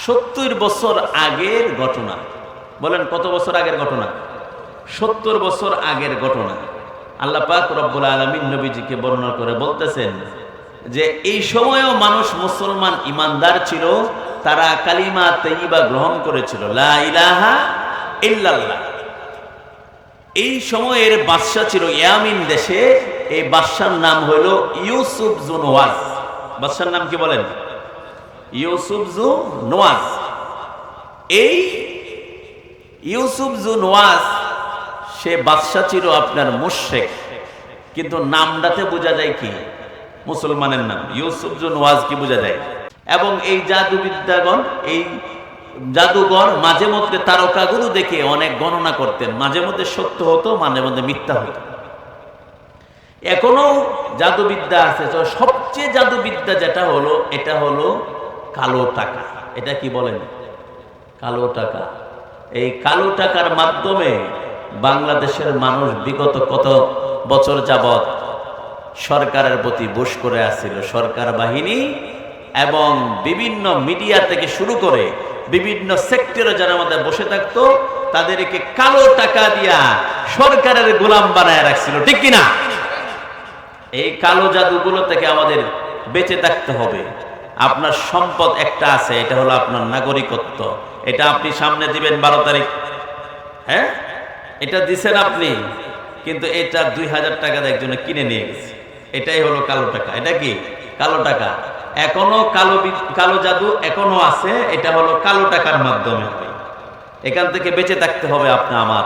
70 বছর আগের ঘটনা। বলেন কত বছর আগের ঘটনা? 70 বছর আগের ঘটনা। আল্লাহ পাক রব্বুল আলামিন নবীজিকে বর্ণনা করে বলতেছেন যে এই সময়েও মানুষ মুসলমান ইমানদার ছিল, তারা কালিমা তাইয়্যিবা গ্রহণ করেছিল, লা ইলাহা ইল্লাল্লাহ। এই সময়ের বাদশা ছিল ইয়ামিন দেশে, এই বাদশার নাম হলো ইউসুফ জু নওয়াজ। বাদশার নাম কি বলেন? ইউসুফ জু নওয়াজ। এই ইউসুফ জু নওয়াজ সে বাদশা ছিল আপনার মুশরিক, কিন্তু নামটাতে বোঝা যায় কি মুসলমানের নাম। ইউসুফ জু নওয়াজ কি বোঝা যায়? এবং এই জাদুবিদ্যাগণ, এই জাদুঘর মাঝে মধ্যে তারকাগুলো দেখে অনেক গণনা করতেন, মাঝে মধ্যে সত্য হতো, মাঝে মধ্যে মিথ্যা হতো। এখনো জাদুবিদ্যা আছে, তো সবচেয়ে জাদুবিদ্যা যেটা হলো, এটা হলো কালো টাকা। এটা কি বলেন? কালো টাকা। এই কালো টাকার মাধ্যমে বাংলাদেশের মানুষ বিগত কত বছর যাবত সরকারের প্রতি বুশ করে আসছিল। সরকার বাহিনী এবং বিভিন্ন মিডিয়া থেকে শুরু করে বিভিন্ন সেক্টরে যারা আমাদের বসে থাকতো, তাদেরকে কালো টাকা দিয়া সরকারের গোলাম বানায় রাখছিল, ঠিক কিনা? এই কালো জাদুগুলো থেকে আমাদের বেঁচে থাকতে হবে। আপনার সম্পদ একটা আছে, এটা হলো আপনার নাগরিকত্ব। এটা আপনি সামনে দিবেন 12 তারিখ, হ্যাঁ, এটা দিছেন আপনি, কিন্তু এটা 2000 টাকা একজনে কিনে নিয়ে গেছে। এটাই হলো কালো টাকা। এটা কি কালো টাকা? এখনো কালো জাদু এখনো আছে, এটা হলো কালো টাকার মাধ্যমে। এখান থেকে বেঁচে থাকতে হবে আপনি আমার।